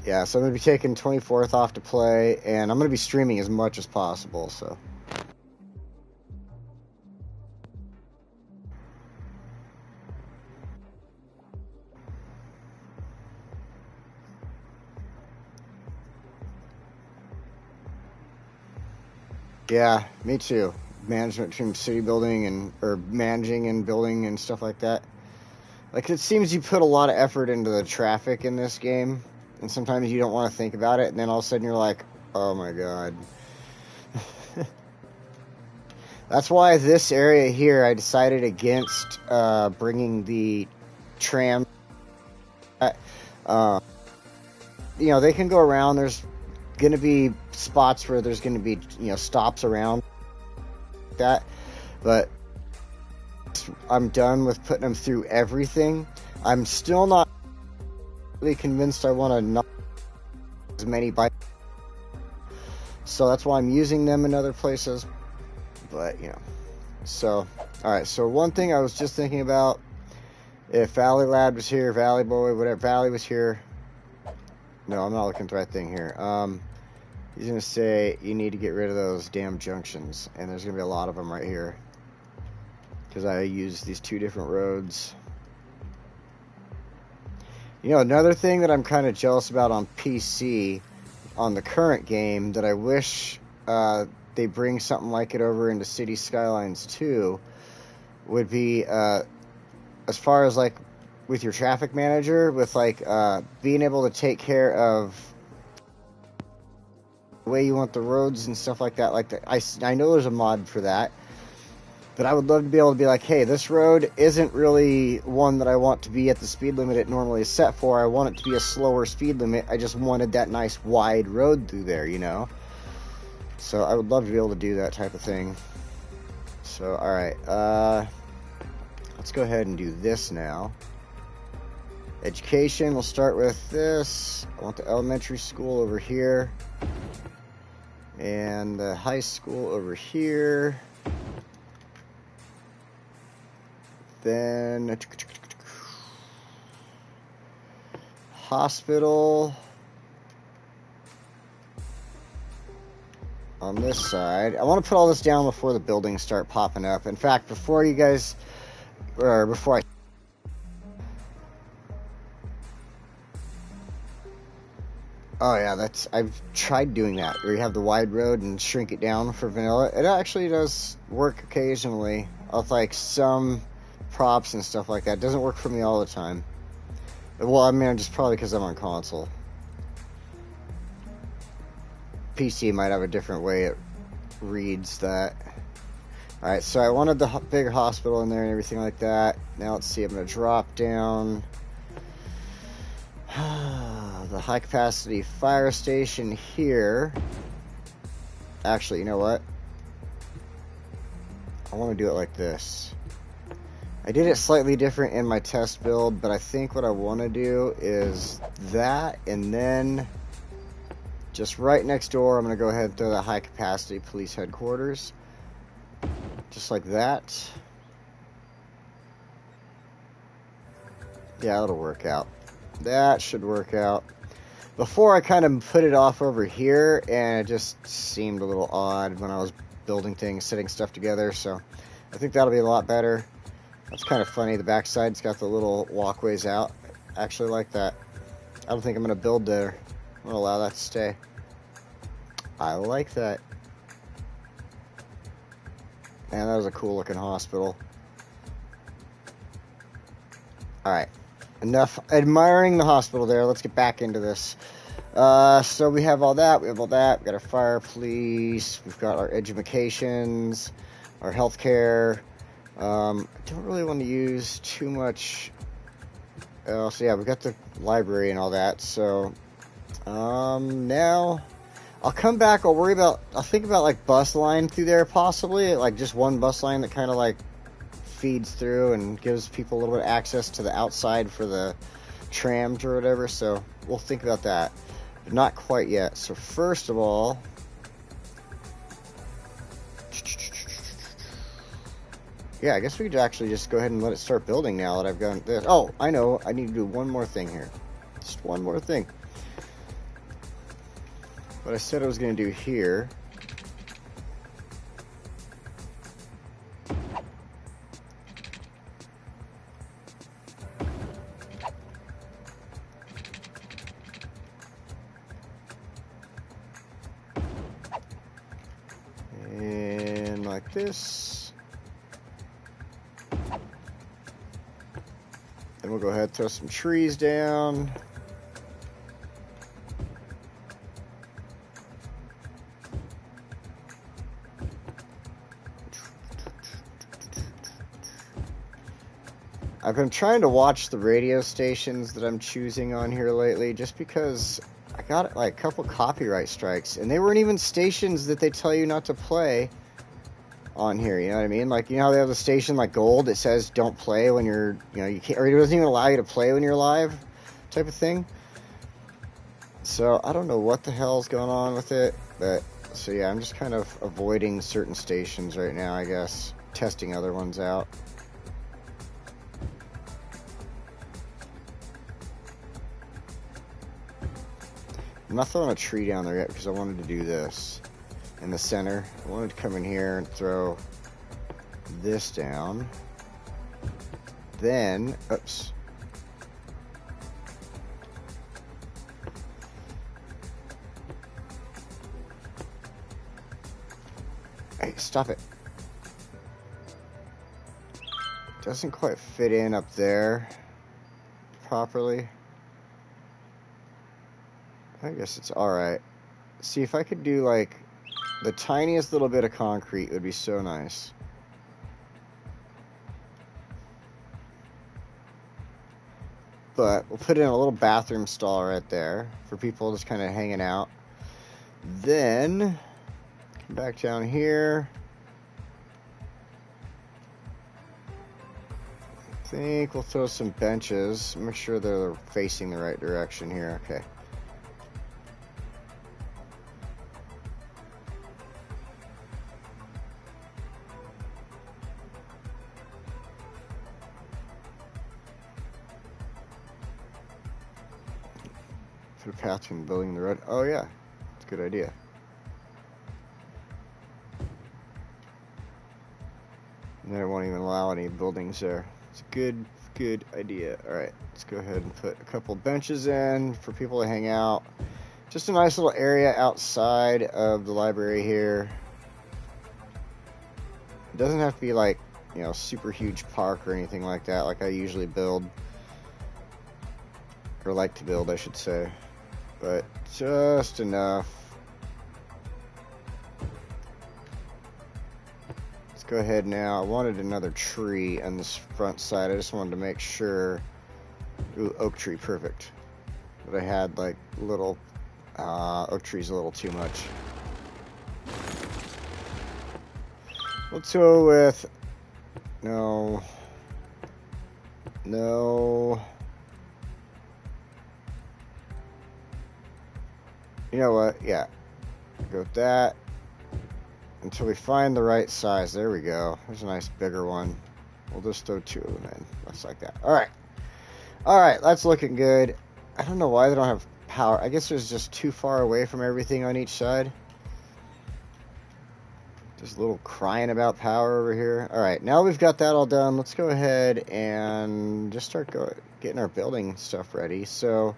yeah, so I'm going to be taking 24th off to play, and I'm going to be streaming as much as possible, so. Yeah, me too. Management team, city building, or managing and building and stuff like that. Like, it seems you put a lot of effort into the traffic in this game, and sometimes you don't want to think about it, and then all of a sudden you're like, oh my god. That's why this area here, I decided against bringing the tram. You know, they can go around. There's going to be spots where there's going to be, you know, stops around that, but I'm done with putting them through everything. I'm still not really convinced I want to knock as many bikes, so that's why I'm using them in other places. But, you know, so, alright, so one thing I was just thinking about, if Valley Lad was here, Valley Boy, whatever, Valley was here, no, I'm not looking at the right thing here, he's going to say, you need to get rid of those damn junctions, and there's going to be a lot of them right here, because I use these two different roads. You know, another thing that I'm kind of jealous about on PC, on the current game, that I wish, they bring something like it over into City Skylines 2, would be, as far as, like, with your traffic manager, with, like, being able to take care of the way you want the roads and stuff like that. Like, I know there's a mod for that, but I would love to be able to be like, hey, this road isn't really one that I want to be at the speed limit it normally is set for. I want it to be a slower speed limit. I just wanted that nice wide road through there, you know? So I would love to be able to do that type of thing. So, alright, let's go ahead and do this now. Education, we'll start with this. I want the elementary school over here. And the high school over here. Then, hospital. On this side. I want to put all this down before the buildings start popping up. In fact, before you guys, or before I, Oh yeah, I've tried doing that, where you have the wide road and shrink it down for vanilla. It actually does work occasionally with like some props and stuff like that. It doesn't work for me all the time. Well, I mean, just probably because I'm on console. PC might have a different way it reads that. Alright, so I wanted the big hospital in there and everything like that. Now let's see, I'm going to drop down the high capacity fire station here. Actually, you know what? I want to do it like this. I did it slightly different in my test build, but I think what I want to do is that, and then just right next door, I'm going to go ahead and throw the high capacity police headquarters. Just like that. Yeah, it'll work out. That should work out. Before, I kind of put it off over here, and it just seemed a little odd when I was building things, setting stuff together, so I think that'll be a lot better. That's kind of funny. The backside's got the little walkways out. I actually like that. I don't think I'm going to build there. I'm going to allow that to stay. I like that. Man, that was a cool looking hospital. Alright. Enough admiring the hospital there. Let's get back into this. So we have all that. We have all that. We've got our fire police. We've got our educations. Our healthcare. I don't really want to use too much else. Yeah, we've got the library and all that. So, now I'll come back. I'll think about like bus line through there possibly. Like just one bus line that kind of like feeds through and gives people a little bit of access to the outside for the trams or whatever. So we'll think about that. But not quite yet. So first of all, yeah, I guess we could actually just go ahead and let it start building now that I've got this. Oh, I know. I need to do one more thing here. Just one more thing. What I said I was going to do here. And like this. Then we'll go ahead and throw some trees down. I've been trying to watch the radio stations that I'm choosing on here lately just because I got like a couple copyright strikes, and they weren't even stations that they tell you not to play on here, you know what I mean? Like, you know how they have the station like Gold that says don't play when you're, you know, you can't, or it doesn't even allow you to play when you're live type of thing. So I don't know what the hell's going on with it, but so yeah, I'm just kind of avoiding certain stations right now, I guess, testing other ones out. I'm not throwing a tree down there yet because I wanted to do this in the center. I wanted to come in here and throw this down. Then, oops. Hey, stop it. Doesn't quite fit in up there properly. I guess it's alright. See, if I could do like the tiniest little bit of concrete, would be so nice. But we'll put in a little bathroom stall right there for people just kind of hanging out. Then come back down here. I think we'll throw some benches. Make sure they're facing the right direction here. Okay. Put a path from the building to the road. Oh yeah, it's a good idea. And then it won't even allow any buildings there. It's a good idea. All right, let's go ahead and put a couple benches in for people to hang out. Just a nice little area outside of the library here. It doesn't have to be like, you know, super huge park or anything like that, like I usually build. Or like to build, I should say. But just enough. Let's go ahead now. I wanted another tree on this front side. I just wanted to make sure. Ooh, oak tree, perfect. But I had like little oak trees a little too much. Let's go with no. You know what? Yeah. Go with that. Until we find the right size. There we go. There's a nice bigger one. We'll just throw 2 of them in. Looks like that. Alright. Alright, that's looking good. I don't know why they don't have power. I guess there's just too far away from everything on each side. There's a little crying about power over here. Alright, now we've got that all done. Let's go ahead and just start getting our building stuff ready. So,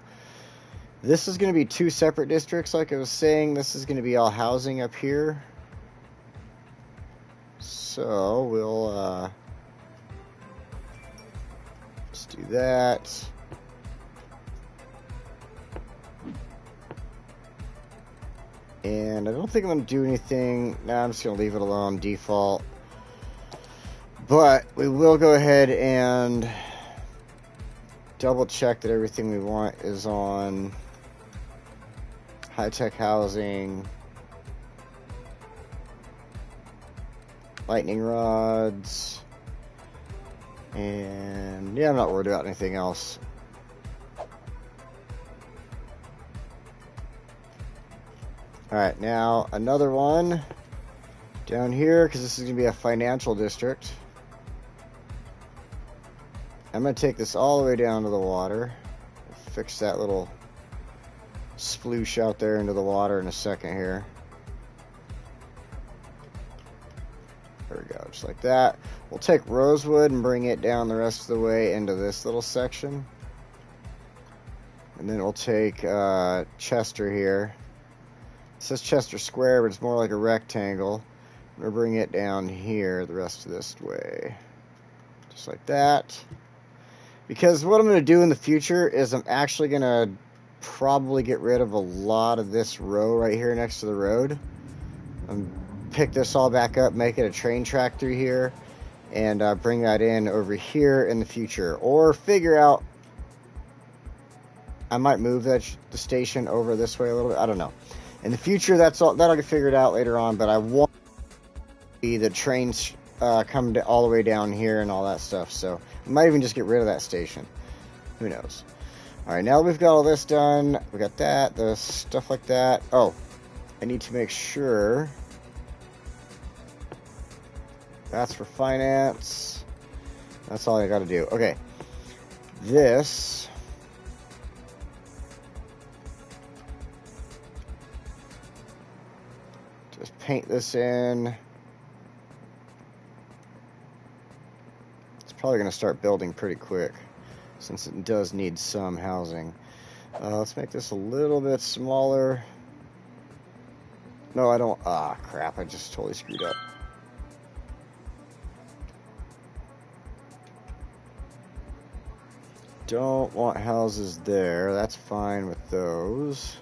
this is going to be 2 separate districts, like I was saying. This is going to be all housing up here. So, we'll let's do that. And I don't think I'm going to do anything. Nah, I'm just going to leave it alone, default. But we will go ahead and double check that everything we want is on high-tech housing, lightning rods, and yeah, I'm not worried about anything else. Alright, now another one down here, because this is going to be a financial district. I'm going to take this all the way down to the water. We'll fix that little sploosh out there into the water in a second here. There we go, just like that. We'll take Rosewood and bring it down the rest of the way into this little section. And then we'll take Chester here. It says Chester Square, but it's more like a rectangle. We'll bring it down here the rest of this way. Just like that. Because what I'm going to do in the future is I'm actually going to probably get rid of a lot of this row right here next to the road. Pick this all back up, make it a train track through here, and bring that in over here in the future. Or figure out, I might move the station over this way a little bit. I don't know. In the future, that'll get figured out later on, but I want the trains come all the way down here and all that stuff, so I might even just get rid of that station. Who knows? Alright, now that we've got all this done, we got that, the stuff like that. Oh, I need to make sure that's for finance. That's all I got to do. Okay, this... just paint this in. It's probably going to start building pretty quick, since it does need some housing. Let's make this a little bit smaller. No, I don't. Ah, crap. I just totally screwed up. Don't want houses there. That's fine with those.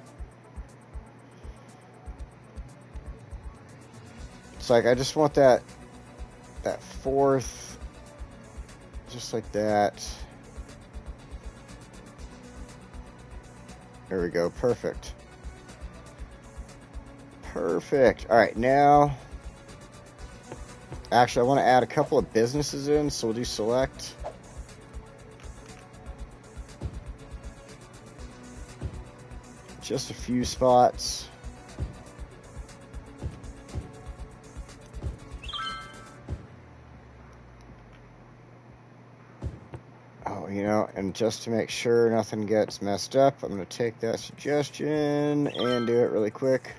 It's like I just want that fourth, just like that. There we go. Perfect. Perfect. All right, now, actually, I want to add a couple of businesses in, so we'll do select. Just a few spots. Oh, you know, and just to make sure nothing gets messed up, I'm going to take that suggestion and do it really quick.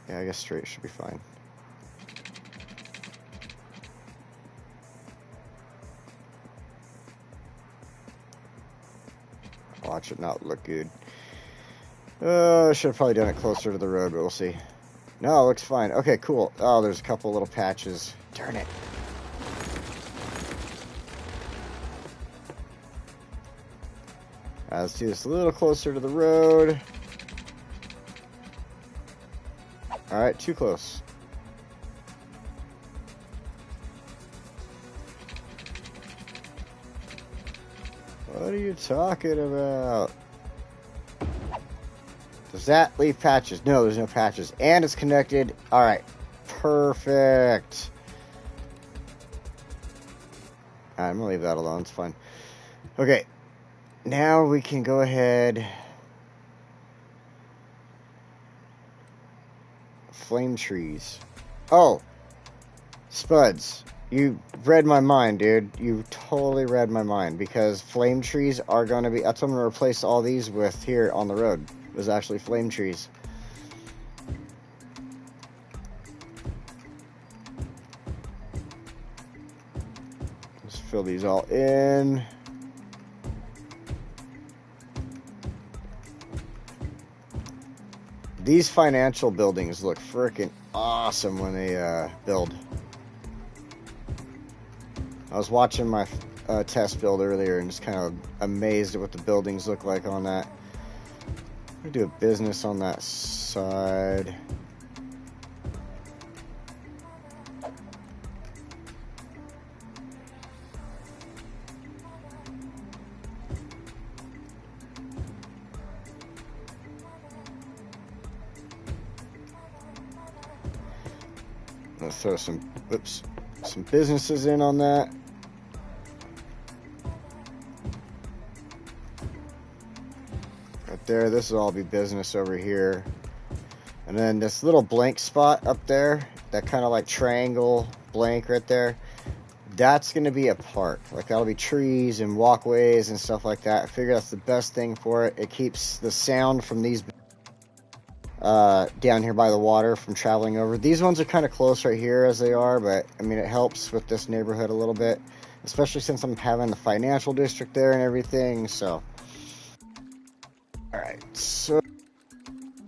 Yeah, I guess straight should be fine. Watch it not look good. I should have probably done it closer to the road, but we'll see. No, it looks fine. Okay, cool. Oh, there's a couple little patches. Darn it. Let's do this a little closer to the road. Alright, too close. What are you talking about? Does that leave patches? No, there's no patches. And it's connected. Alright. Perfect. I'm going to leave that alone. It's fine. Okay. Now we can go ahead. Flame trees. Oh. Spuds. You read my mind, dude. You totally read my mind. Because flame trees are going to be... That's what I'm going to replace all these with here on the road. It was actually flame trees. Let's fill these all in. These financial buildings look freaking awesome when they build. I was watching my test build earlier and just kind of amazed at what the buildings look like on that. I'm gonna do a business on that side. Let's throw some businesses in on that. Right there, this will all be business over here. And then this little blank spot up there, that kind of like triangle blank right there, that's going to be a park. Like that'll be trees and walkways and stuff like that. I figure that's the best thing for it. It keeps the sound from these down here by the water from traveling over. These ones are kind of close right here as they are, but I mean it helps with this neighborhood a little bit, especially since I'm having the financial district there and everything. So alright, so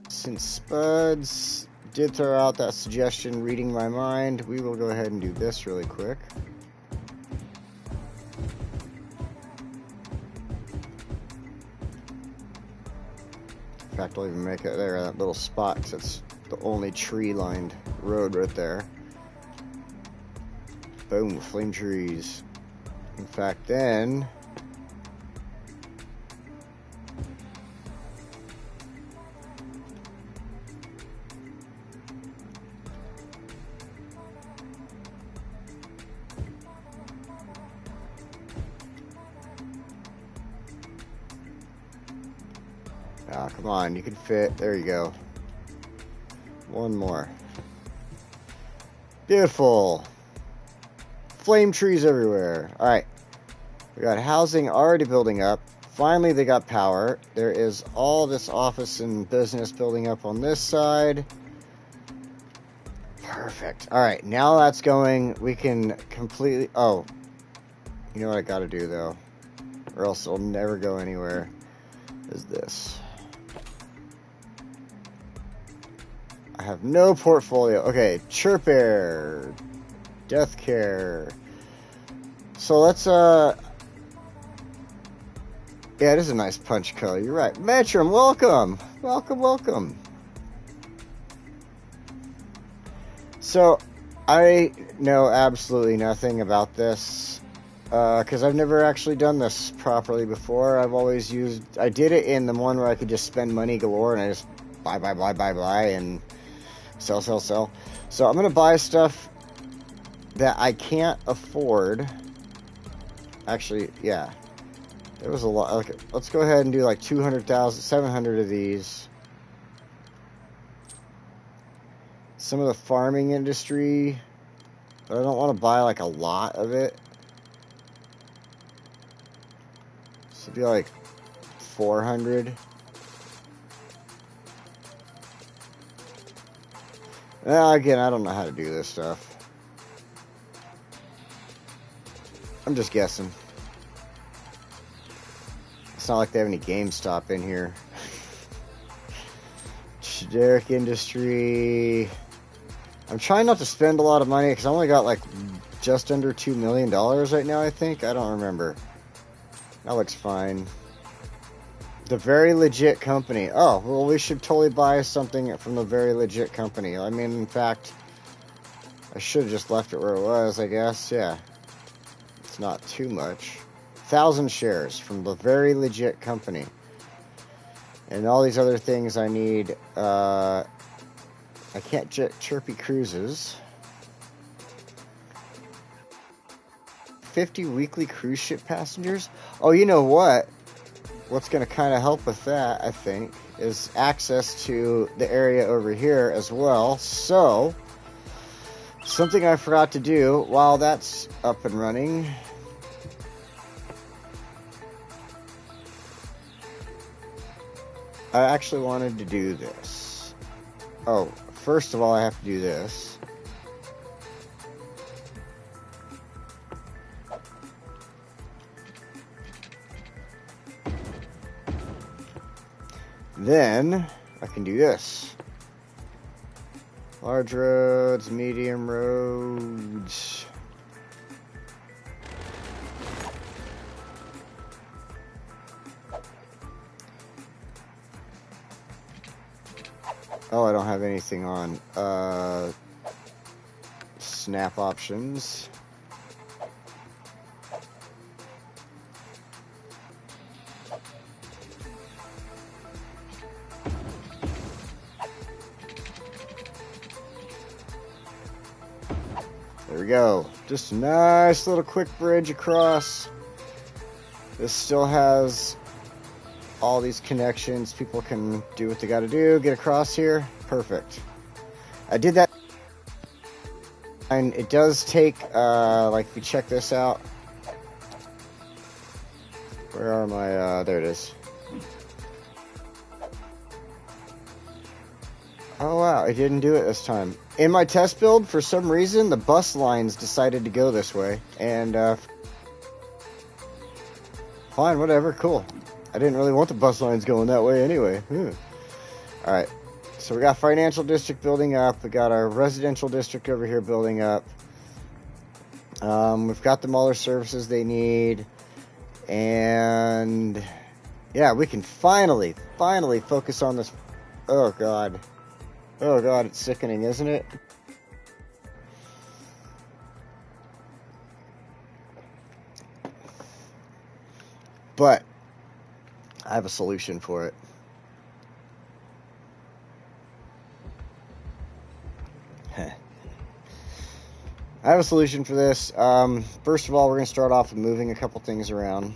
since Spuds did throw out that suggestion reading my mind, we will go ahead and do this really quick. In fact, I'll even make it there, that little spot, because it's the only tree-lined road right there. Boom, flame trees. In fact, then... Ah, come on, you can fit. There you go. One more. Beautiful. Flame trees everywhere. Alright. We got housing already building up. Finally, they got power. There is all this office and business building up on this side. Perfect. Alright, now that's going. We can completely... Oh. You know what I gotta do, though? Or else it'll never go anywhere. Is this. I have no portfolio. Okay, Chirp Air, Death Care. So let's yeah, it is a nice punch color. You're right. Metrum, welcome. Welcome. So I know absolutely nothing about this because I've never actually done this properly before. I've always used, I did it in the one where I could just spend money galore and I just buy and sell. So I'm going to buy stuff that I can't afford. Actually, yeah. There was a lot. Okay, let's go ahead and do like 200,000, 700 of these. Some of the farming industry. But I don't want to buy like a lot of it. So it'd be like 400. Again, I don't know how to do this stuff. I'm just guessing. It's not like they have any GameStop in here. Generic industry. I'm trying not to spend a lot of money because I only got like just under $2 million right now, I think. I don't remember. That looks fine. The Very Legit Company. Oh, well, we should totally buy something from the Very Legit Company. I mean, in fact, I should have just left it where it was, I guess. Yeah. It's not too much. 1,000 shares from the Very Legit Company. And all these other things I need. I can't get Chirpy Cruises. 50 weekly cruise ship passengers? Oh, you know what? What's going to kind of help with that, I think, is access to the area over here as well. So, something I forgot to do while that's up and running. I actually wanted to do this. Oh, first of all, I have to do this. Then I can do this. Large roads, medium roads. Oh, I don't have anything on. Snap options. There we go. Just a nice little quick bridge across. This still has all these connections. People can do what they got to do. Get across here. Perfect. I did that. And it does take, like, if you check this out. Where are my, there it is. Oh, wow. I didn't do it this time. In my test build, for some reason, the bus lines decided to go this way. And, fine, whatever, cool. I didn't really want the bus lines going that way anyway. Alright, so we got financial district building up. We got our residential district over here building up. We've got them all their services they need. And, yeah, we can finally focus on this. Oh, God. Oh, God, it's sickening, isn't it? But I have a solution for it. I have a solution for this. First of all, we're going to start off with moving a couple things around.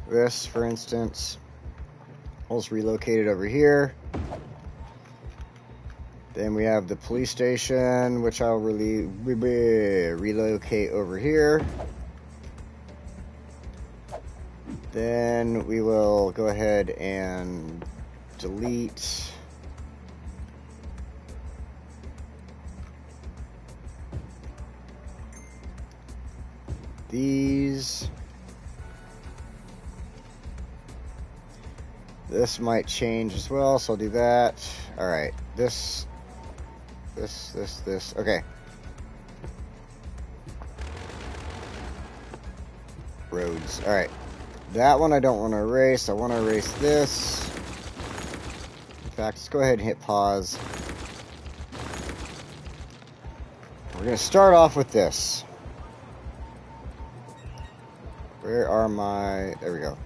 This, for instance, I'll just relocate it over here. Then we have the police station, which I'll relocate over here. Then we will go ahead and delete these. This might change as well, so I'll do that. Alright, this. Okay. Roads. Alright. That one I don't want to erase. I want to erase this. In fact, let's go ahead and hit pause. We're going to start off with this. Where are my... There we go.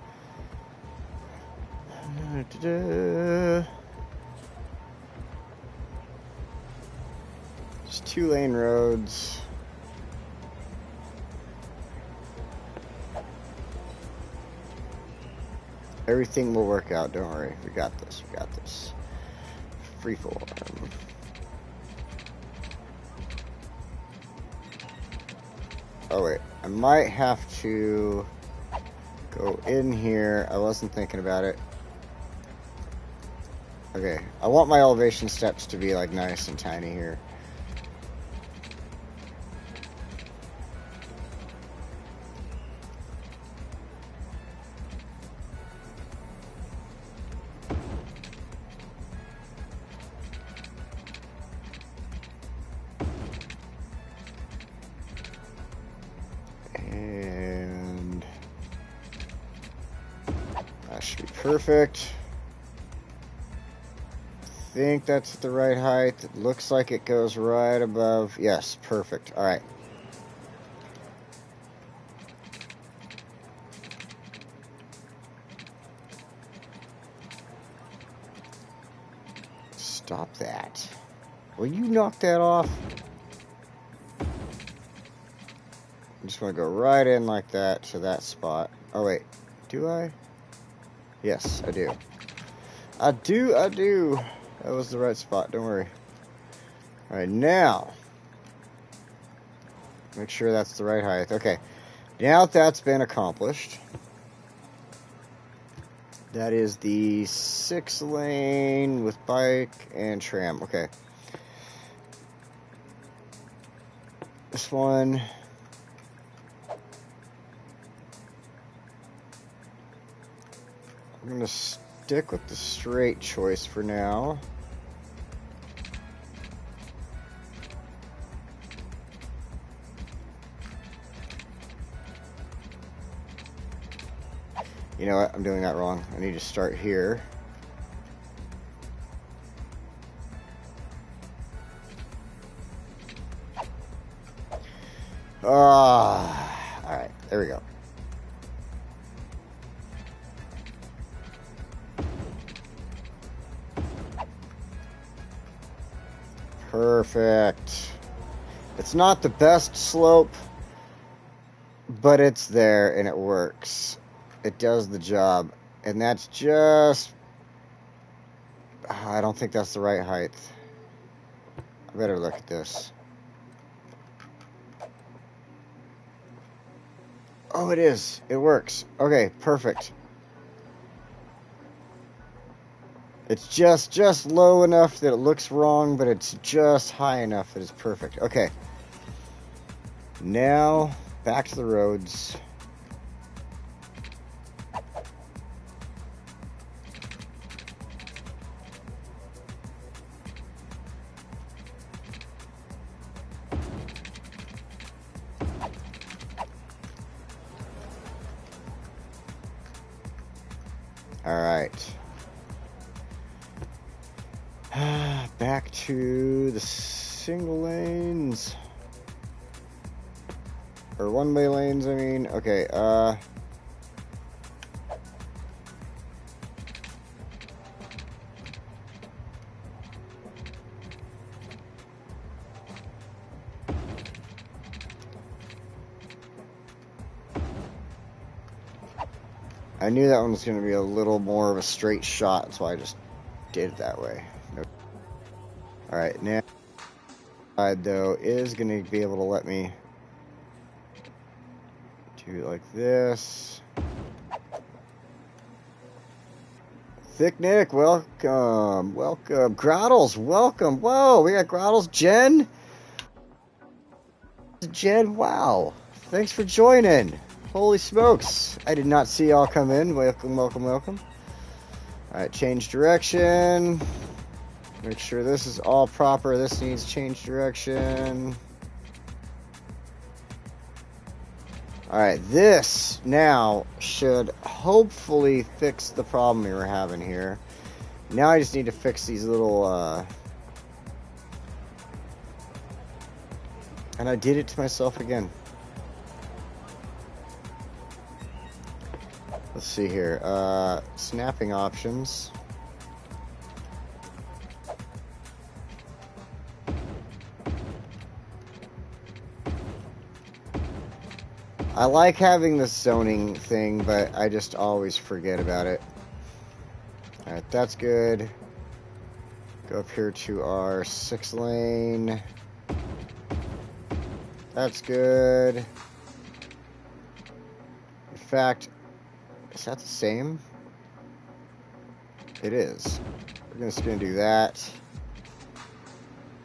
Just 2-lane roads. Everything will work out, don't worry. We got this, we got this. Freeform. Oh wait, I might have to go in here. I wasn't thinking about it. Okay, I want my elevation steps to be like nice and tiny here. perfect. I think that's the right height. It looks like it goes right above. Yes, perfect. All right. Stop that. Will you knock that off? I just want to go right in like that to that spot. Oh, wait. Do I? Yes, I do. I do. That was the right spot. Don't worry. All right, now. Make sure that's the right height. Okay. Now that that's been accomplished, that is the 6-lane with bike and tram. Okay. This one. I'm going to stick with the straight choice for now. You know what? I'm doing that wrong. I need to start here. Alright, there we go. Perfect. It's not the best slope, but it's there and it works. It does the job. And that's just... I don't think that's the right height. I better look at this. Oh, it is. It works. Okay, perfect. It's just low enough that it looks wrong, but it's just high enough that it's perfect. Okay. Now, back to the roads. All right. Back to the single lanes. Or one-way lanes, I mean. Okay, I knew that one was going to be a little more of a straight shot, so I just did it that way. Nope. Alright, now side though is going to be able to let me do it like this. Thick Nick, welcome. Welcome. Grottles, welcome. Whoa, we got Grottles. Jen? Jen, wow. Thanks for joining. Holy smokes. I did not see y'all come in. Welcome, welcome, welcome. Alright, change direction. Make sure this is all proper. This needs change direction. Alright, this now should hopefully fix the problem we were having here. Now I just need to fix these little, and I did it to myself again. Let's see here. Snapping options. I like having the zoning thing, but I just always forget about it. Alright, that's good. Go up here to our 6-lane. That's good. In fact, is that the same? It is. We're just going to do that.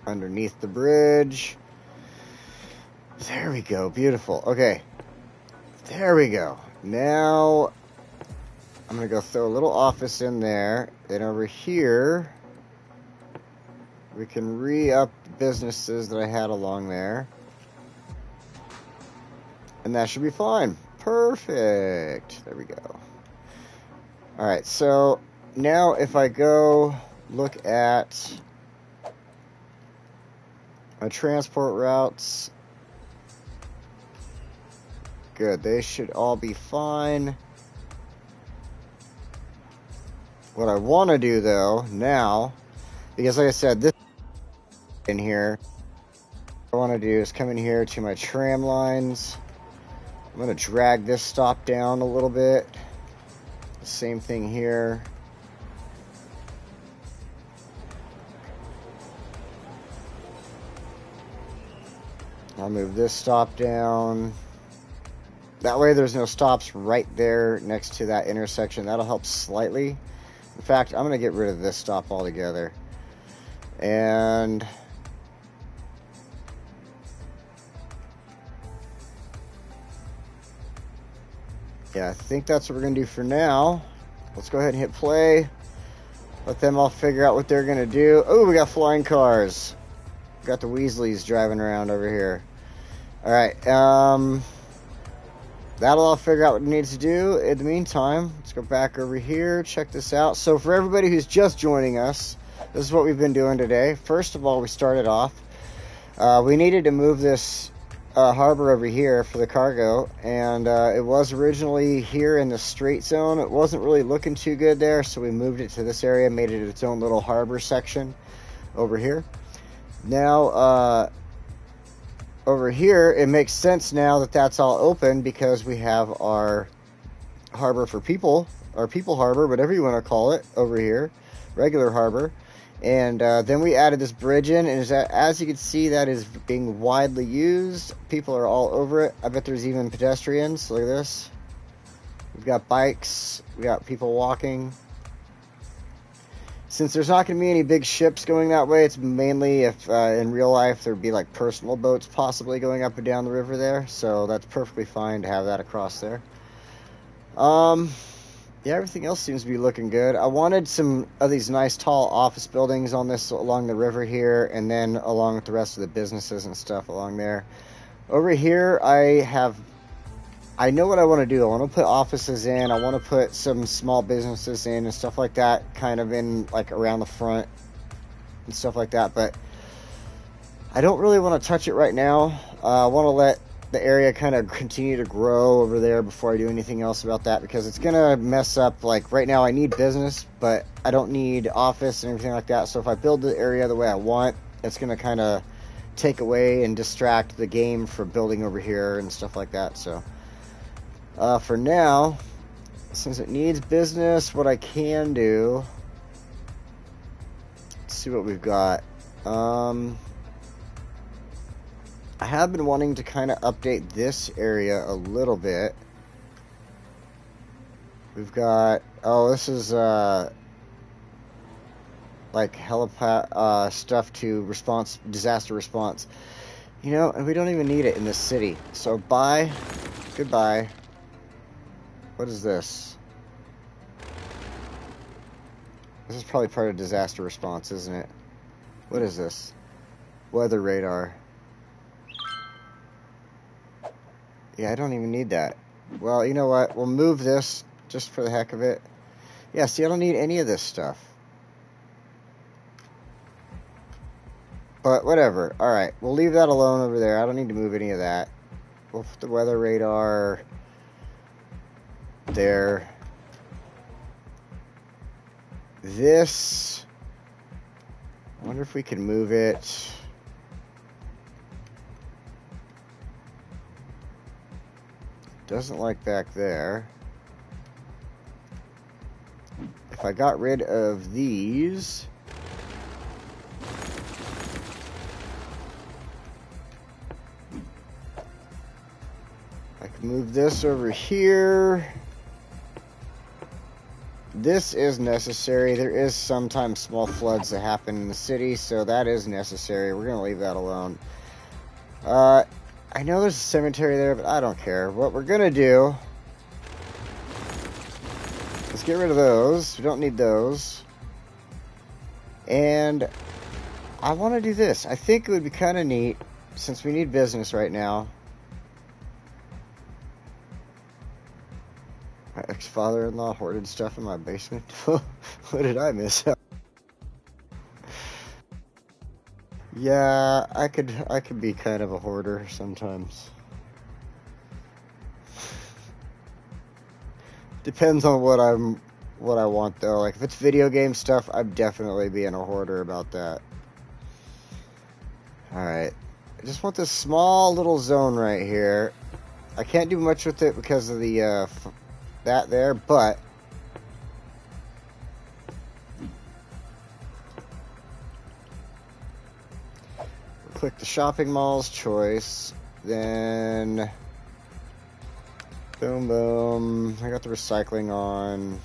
Underneath the bridge. There we go. Beautiful. Okay. There we go. Now, I'm going to go throw a little office in there. Then over here, we can re-up businesses that I had along there. And that should be fine. Perfect. There we go. Alright, so now if I go look at my transport routes, good, they should all be fine. What I want to do though now, because like I said, this in here, what I want to do is come in here to my tram lines. I'm going to drag this stop down a little bit. The same thing here. I'll move this stop down. That way there's no stops right there next to that intersection. That'll help slightly. In fact, I'm going to get rid of this stop altogether. And yeah, I think that's what we're going to do for now. Let's go ahead and hit play. Let them all figure out what they're going to do. Oh, we got flying cars. We got the Weasleys driving around over here. Alright, that'll all figure out what it needs to do. In the meantime, let's go back over here, check this out. So for everybody who's just joining us, this is what we've been doing today. First of all, we started off, we needed to move this harbor over here for the cargo, and it was originally here in the straight zone. It wasn't really looking too good there, so we moved it to this area, made it its own little harbor section over here. Now, over here, it makes sense now that that's all open because we have our harbor for people, our people harbor, whatever you want to call it, over here, regular harbor. And then we added this bridge in, and as you can see, that is being widely used. People are all over it. I bet there's even pedestrians. Look at this. We've got bikes. We got people walking. Since there's not going to be any big ships going that way, it's mainly if in real life there'd be like personal boats possibly going up and down the river there. So that's perfectly fine to have that across there. Yeah, everything else seems to be looking good. I wanted some of these nice tall office buildings on this along the river here, and then along with the rest of the businesses and stuff along there. Over here, I know what I want to do. I want to put offices in. I want to put some small businesses in and stuff like that, kind of in like around the front and stuff like that. But I don't really want to touch it right now. I want to let the area kind of continue to grow over there before I do anything else about that, because it's going to mess up. Like right now I need business, but I don't need office and everything like that. So if I build the area the way I want, it's going to kind of take away and distract the game from building over here and stuff like that. So for now, since it needs business, what I can do, let's see what we've got. I have been wanting to kind of update this area a little bit. We've got, oh, this is like helipad stuff to disaster response. You know, and we don't even need it in this city. So bye, goodbye. What is this? This is probably part of disaster response, isn't it? What is this? Weather radar. Yeah, I don't even need that. Well, you know what? We'll move this just for the heck of it. Yeah, see, I don't need any of this stuff. But whatever. Alright, we'll leave that alone over there. I don't need to move any of that. We'll put the weather radar there. This, I wonder if we can move it. Doesn't like back there. If I got rid of these, I can move this over here. This is necessary. There is sometimes small floods that happen in the city, so that is necessary. We're going to leave that alone. I know there's a cemetery there, but I don't care. What we're going to do, let's get rid of those. We don't need those. And I want to do this. I think it would be kind of neat, since we need business right now. My ex-father-in-law hoarded stuff in my basement. What did I miss out? Yeah, I could be kind of a hoarder sometimes. Depends on what I want though. Like if it's video game stuff, I'm definitely being a hoarder about that. Alright. I just want this small little zone right here. I can't do much with it because of the that there, but click the shopping mall's choice, then boom boom. I got the recycling on.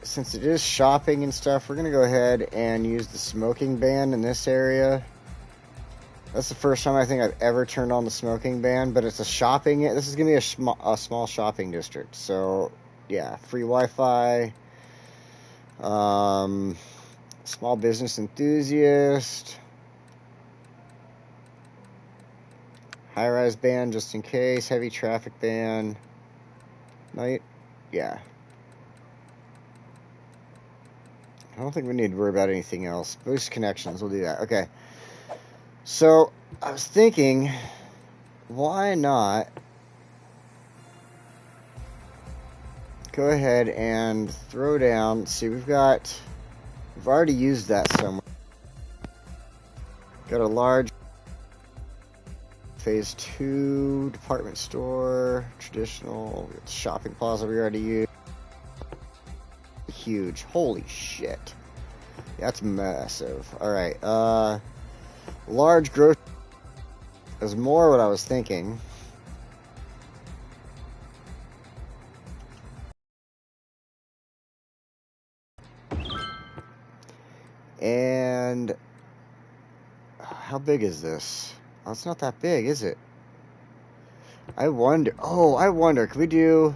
Since it is shopping and stuff, we're gonna go ahead and use the smoking ban in this area. That's the first time I think I've ever turned on the smoking ban, but it's a shopping. This is gonna be a small shopping district, so yeah, free Wi-Fi. Small business enthusiast. High-rise ban just in case. Heavy traffic ban. Night. Yeah. I don't think we need to worry about anything else. Boost connections. We'll do that. Okay. So, I was thinking, why not go ahead and throw down. See, we've already used that somewhere. Got a large phase 2 department store, traditional shopping plaza we already used. Huge. Holy shit. That's massive. Alright, large growth is more what I was thinking. And how big is this? Oh, it's not that big, is it? I wonder. Could we do...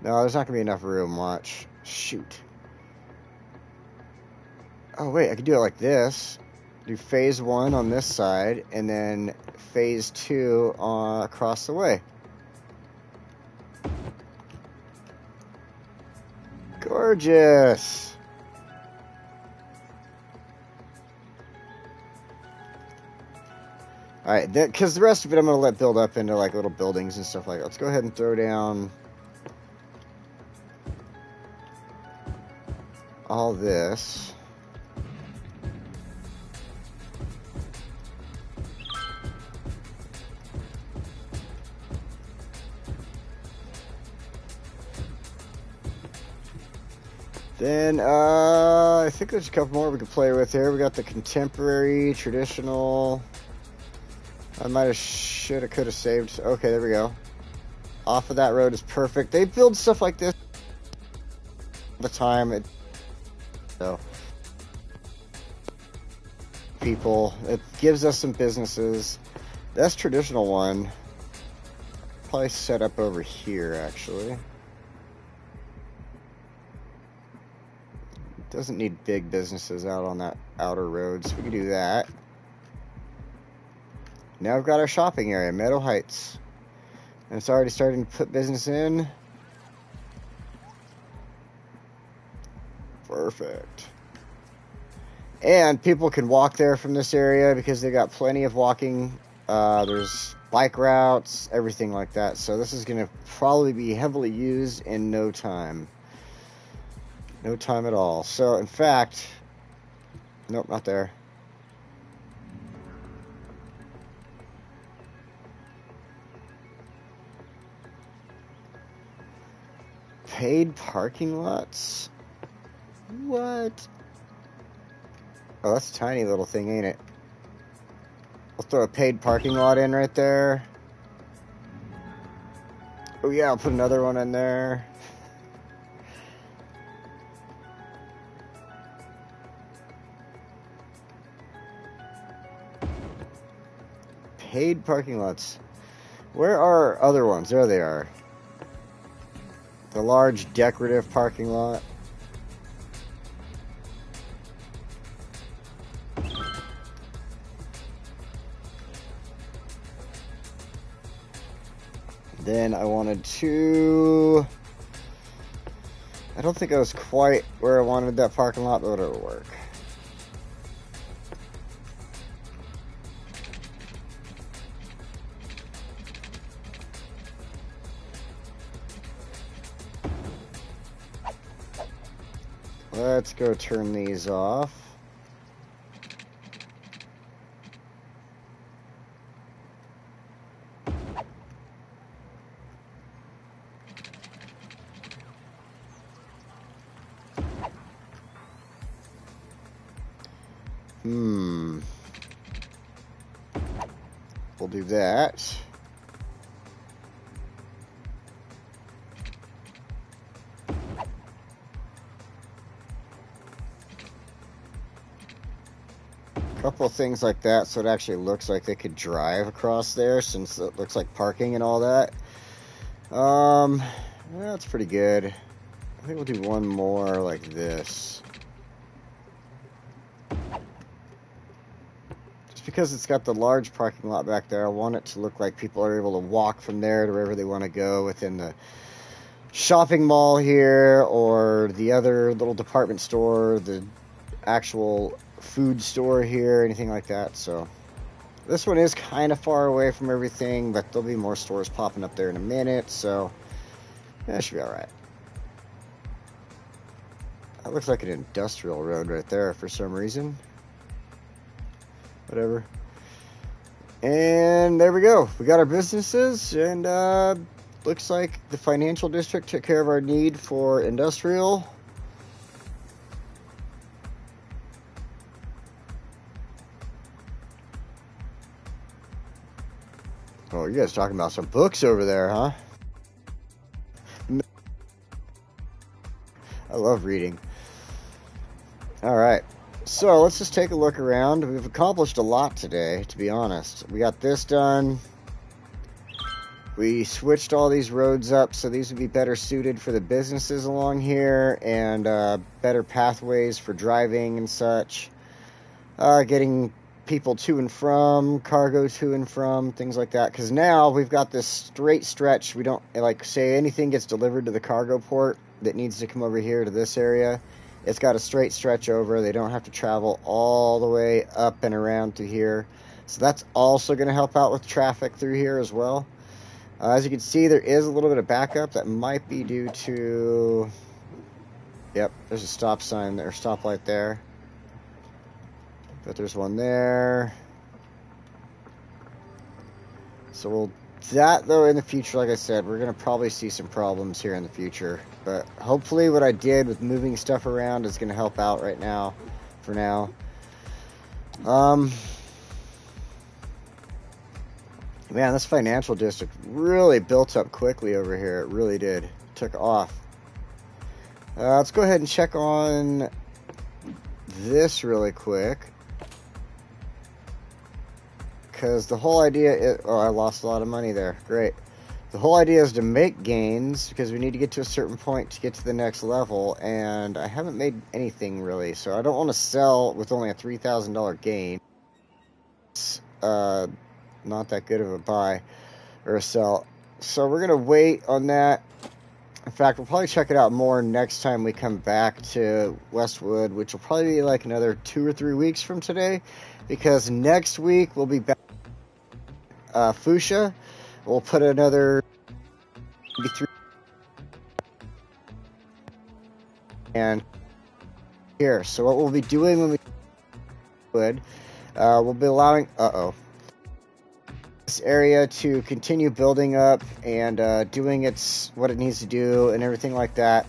No, there's not going to be enough room. Watch. Shoot. Oh, wait. I could do it like this. Do phase 1 on this side, and then phase 2 across the way. Gorgeous. Alright, because the rest of it I'm going to let build up into like little buildings and stuff like that. Let's go ahead and throw down all this. Then, I think there's a couple more we could play with here. We got the contemporary, traditional... I might have, should have, could have saved. Okay, there we go. Off of that road is perfect. They build stuff like this all the time. So, people, it gives us some businesses. That's traditional one. Probably set up over here, actually. Doesn't need big businesses out on that outer road, so we can do that. Now we've got our shopping area, Meadow Heights. And it's already starting to put business in. Perfect. And people can walk there from this area because they got plenty of walking. There's bike routes, everything like that. So this is going to probably be heavily used in no time. No time at all. So, in fact... Nope, not there. Paid parking lots? What? Oh, that's a tiny little thing, ain't it? I'll throw a paid parking lot in right there. Oh yeah, I'll put another one in there. Paid parking lots. Where are our other ones? There they are. The large decorative parking lot. Then I wanted to... I don't think I was quite where I wanted that parking lot, but it'll work. Let's go turn these off. We'll do that. Couple of things like that, so it actually looks like they could drive across there, since it looks like parking and all that. That's pretty good. I think we'll do one more like this. Just because it's got the large parking lot back there, I want it to look like people are able to walk from there to wherever they want to go within the shopping mall here, or the other little department store, the actual food store here, anything like that. So this one is kind of far away from everything, but there'll be more stores popping up there in a minute, so that should be all right. That looks like an industrial road right there for some reason. Whatever. And there we go. We got our businesses, and looks like the financial district took care of our need for industrial. Oh, you guys talking about some books over there, huh? I love reading. All right. So let's just take a look around. We've accomplished a lot today, to be honest. We got this done. We switched all these roads up so these would be better suited for the businesses along here, and better pathways for driving and such. Getting people to and from, cargo to and from, things like that. Because now we've got this straight stretch. We don't, like, say anything gets delivered to the cargo port that needs to come over here to this area. It's got a straight stretch over. They don't have to travel all the way up and around to here. So that's also going to help out with traffic through here as well. As you can see, there is a little bit of backup that might be due to... Yep, there's a stop sign there, stoplight there. But there's one there. So we'll... That, though, in the future, like I said, we're going to probably see some problems here in the future. But hopefully what I did with moving stuff around is going to help out right now, for now. Man, this financial district really built up quickly over here. It really did. It took off. Let's go ahead and check on this really quick. Because the whole idea is... Oh, I lost a lot of money there. Great. The whole idea is to make gains, because we need to get to a certain point to get to the next level, and I haven't made anything really, so I don't want to sell with only a $3,000 gain. It's not that good of a buy or a sell. So we're going to wait on that. In fact, we'll probably check it out more next time we come back to Westwood, which will probably be like another 2 or 3 weeks from today, because next week we'll be back Fuchsia. We'll put another maybe 3 and here. So what we'll be doing when we we'll be allowing this area to continue building up and doing what it needs to do and everything like that.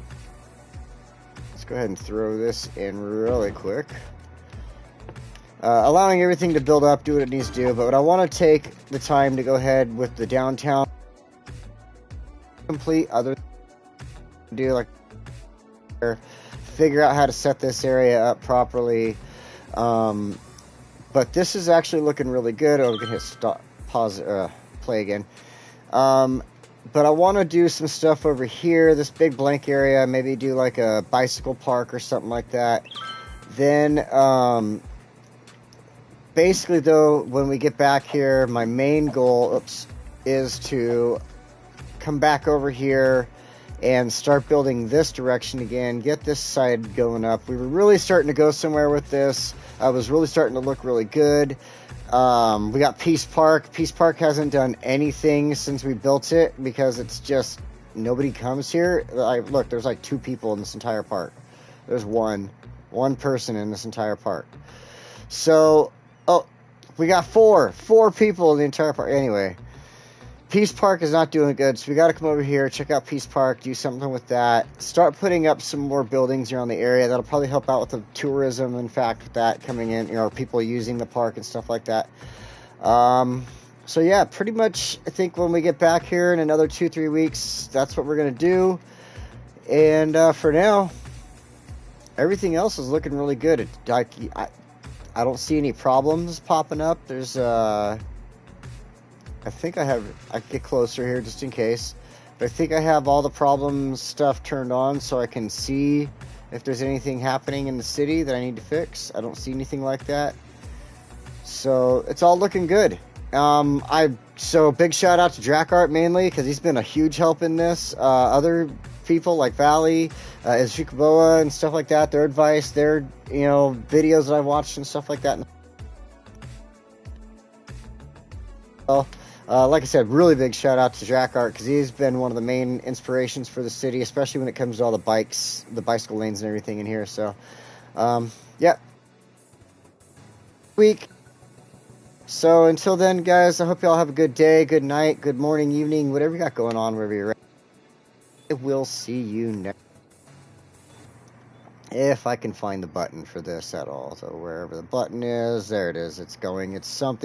Let's go ahead and throw this in really quick. Allowing everything to build up, do what it needs to do, but what I want to take the time to go ahead with the downtown complete, other than do like figure out how to set this area up properly. But this is actually looking really good. Oh, we can hit stop, pause, play again. But I want to do some stuff over here, this big blank area, maybe do like a bicycle park or something like that. Then, basically, though, when we get back here, my main goal is to come back over here and start building this direction again, get this side going up. We were really starting to go somewhere with this. I was really starting to look really good. We got Peace Park. Peace Park hasn't done anything since we built it because it's just nobody comes here. Look, there's like 2 people in this entire park. There's one person in this entire park. So, oh, we got 4 people in the entire park. Anyway, Peace Park is not doing good, so we got to come over here, check out Peace Park, do something with that, start putting up some more buildings around the area. That'll probably help out with the tourism, in fact, with that coming in, people using the park and stuff like that. So yeah, pretty much, I think when we get back here in another 2-3 weeks, that's what we're going to do. And for now, everything else is looking really good. I don't see any problems popping up. There's, I think I get closer here just in case. But I think I have all the problem stuff turned on so I can see if there's anything happening in the city that I need to fix. I don't see anything like that. So it's all looking good. So big shout out to Drackart mainly because he's been a huge help in this. Other people like Valley, Ishikaboa and stuff like that, their advice, their, videos that I've watched and stuff like that. Like I said, really big shout out to Drackart because he's been one of the main inspirations for the city, especially when it comes to all the bicycle lanes and everything in here. So, yeah. Week. So until then, guys, I hope y'all have a good day, good night, good morning, evening, whatever you got going on, wherever you're at. I will see you next. If I can find the button for this at all. So wherever the button is, there it is. It's going. It's something.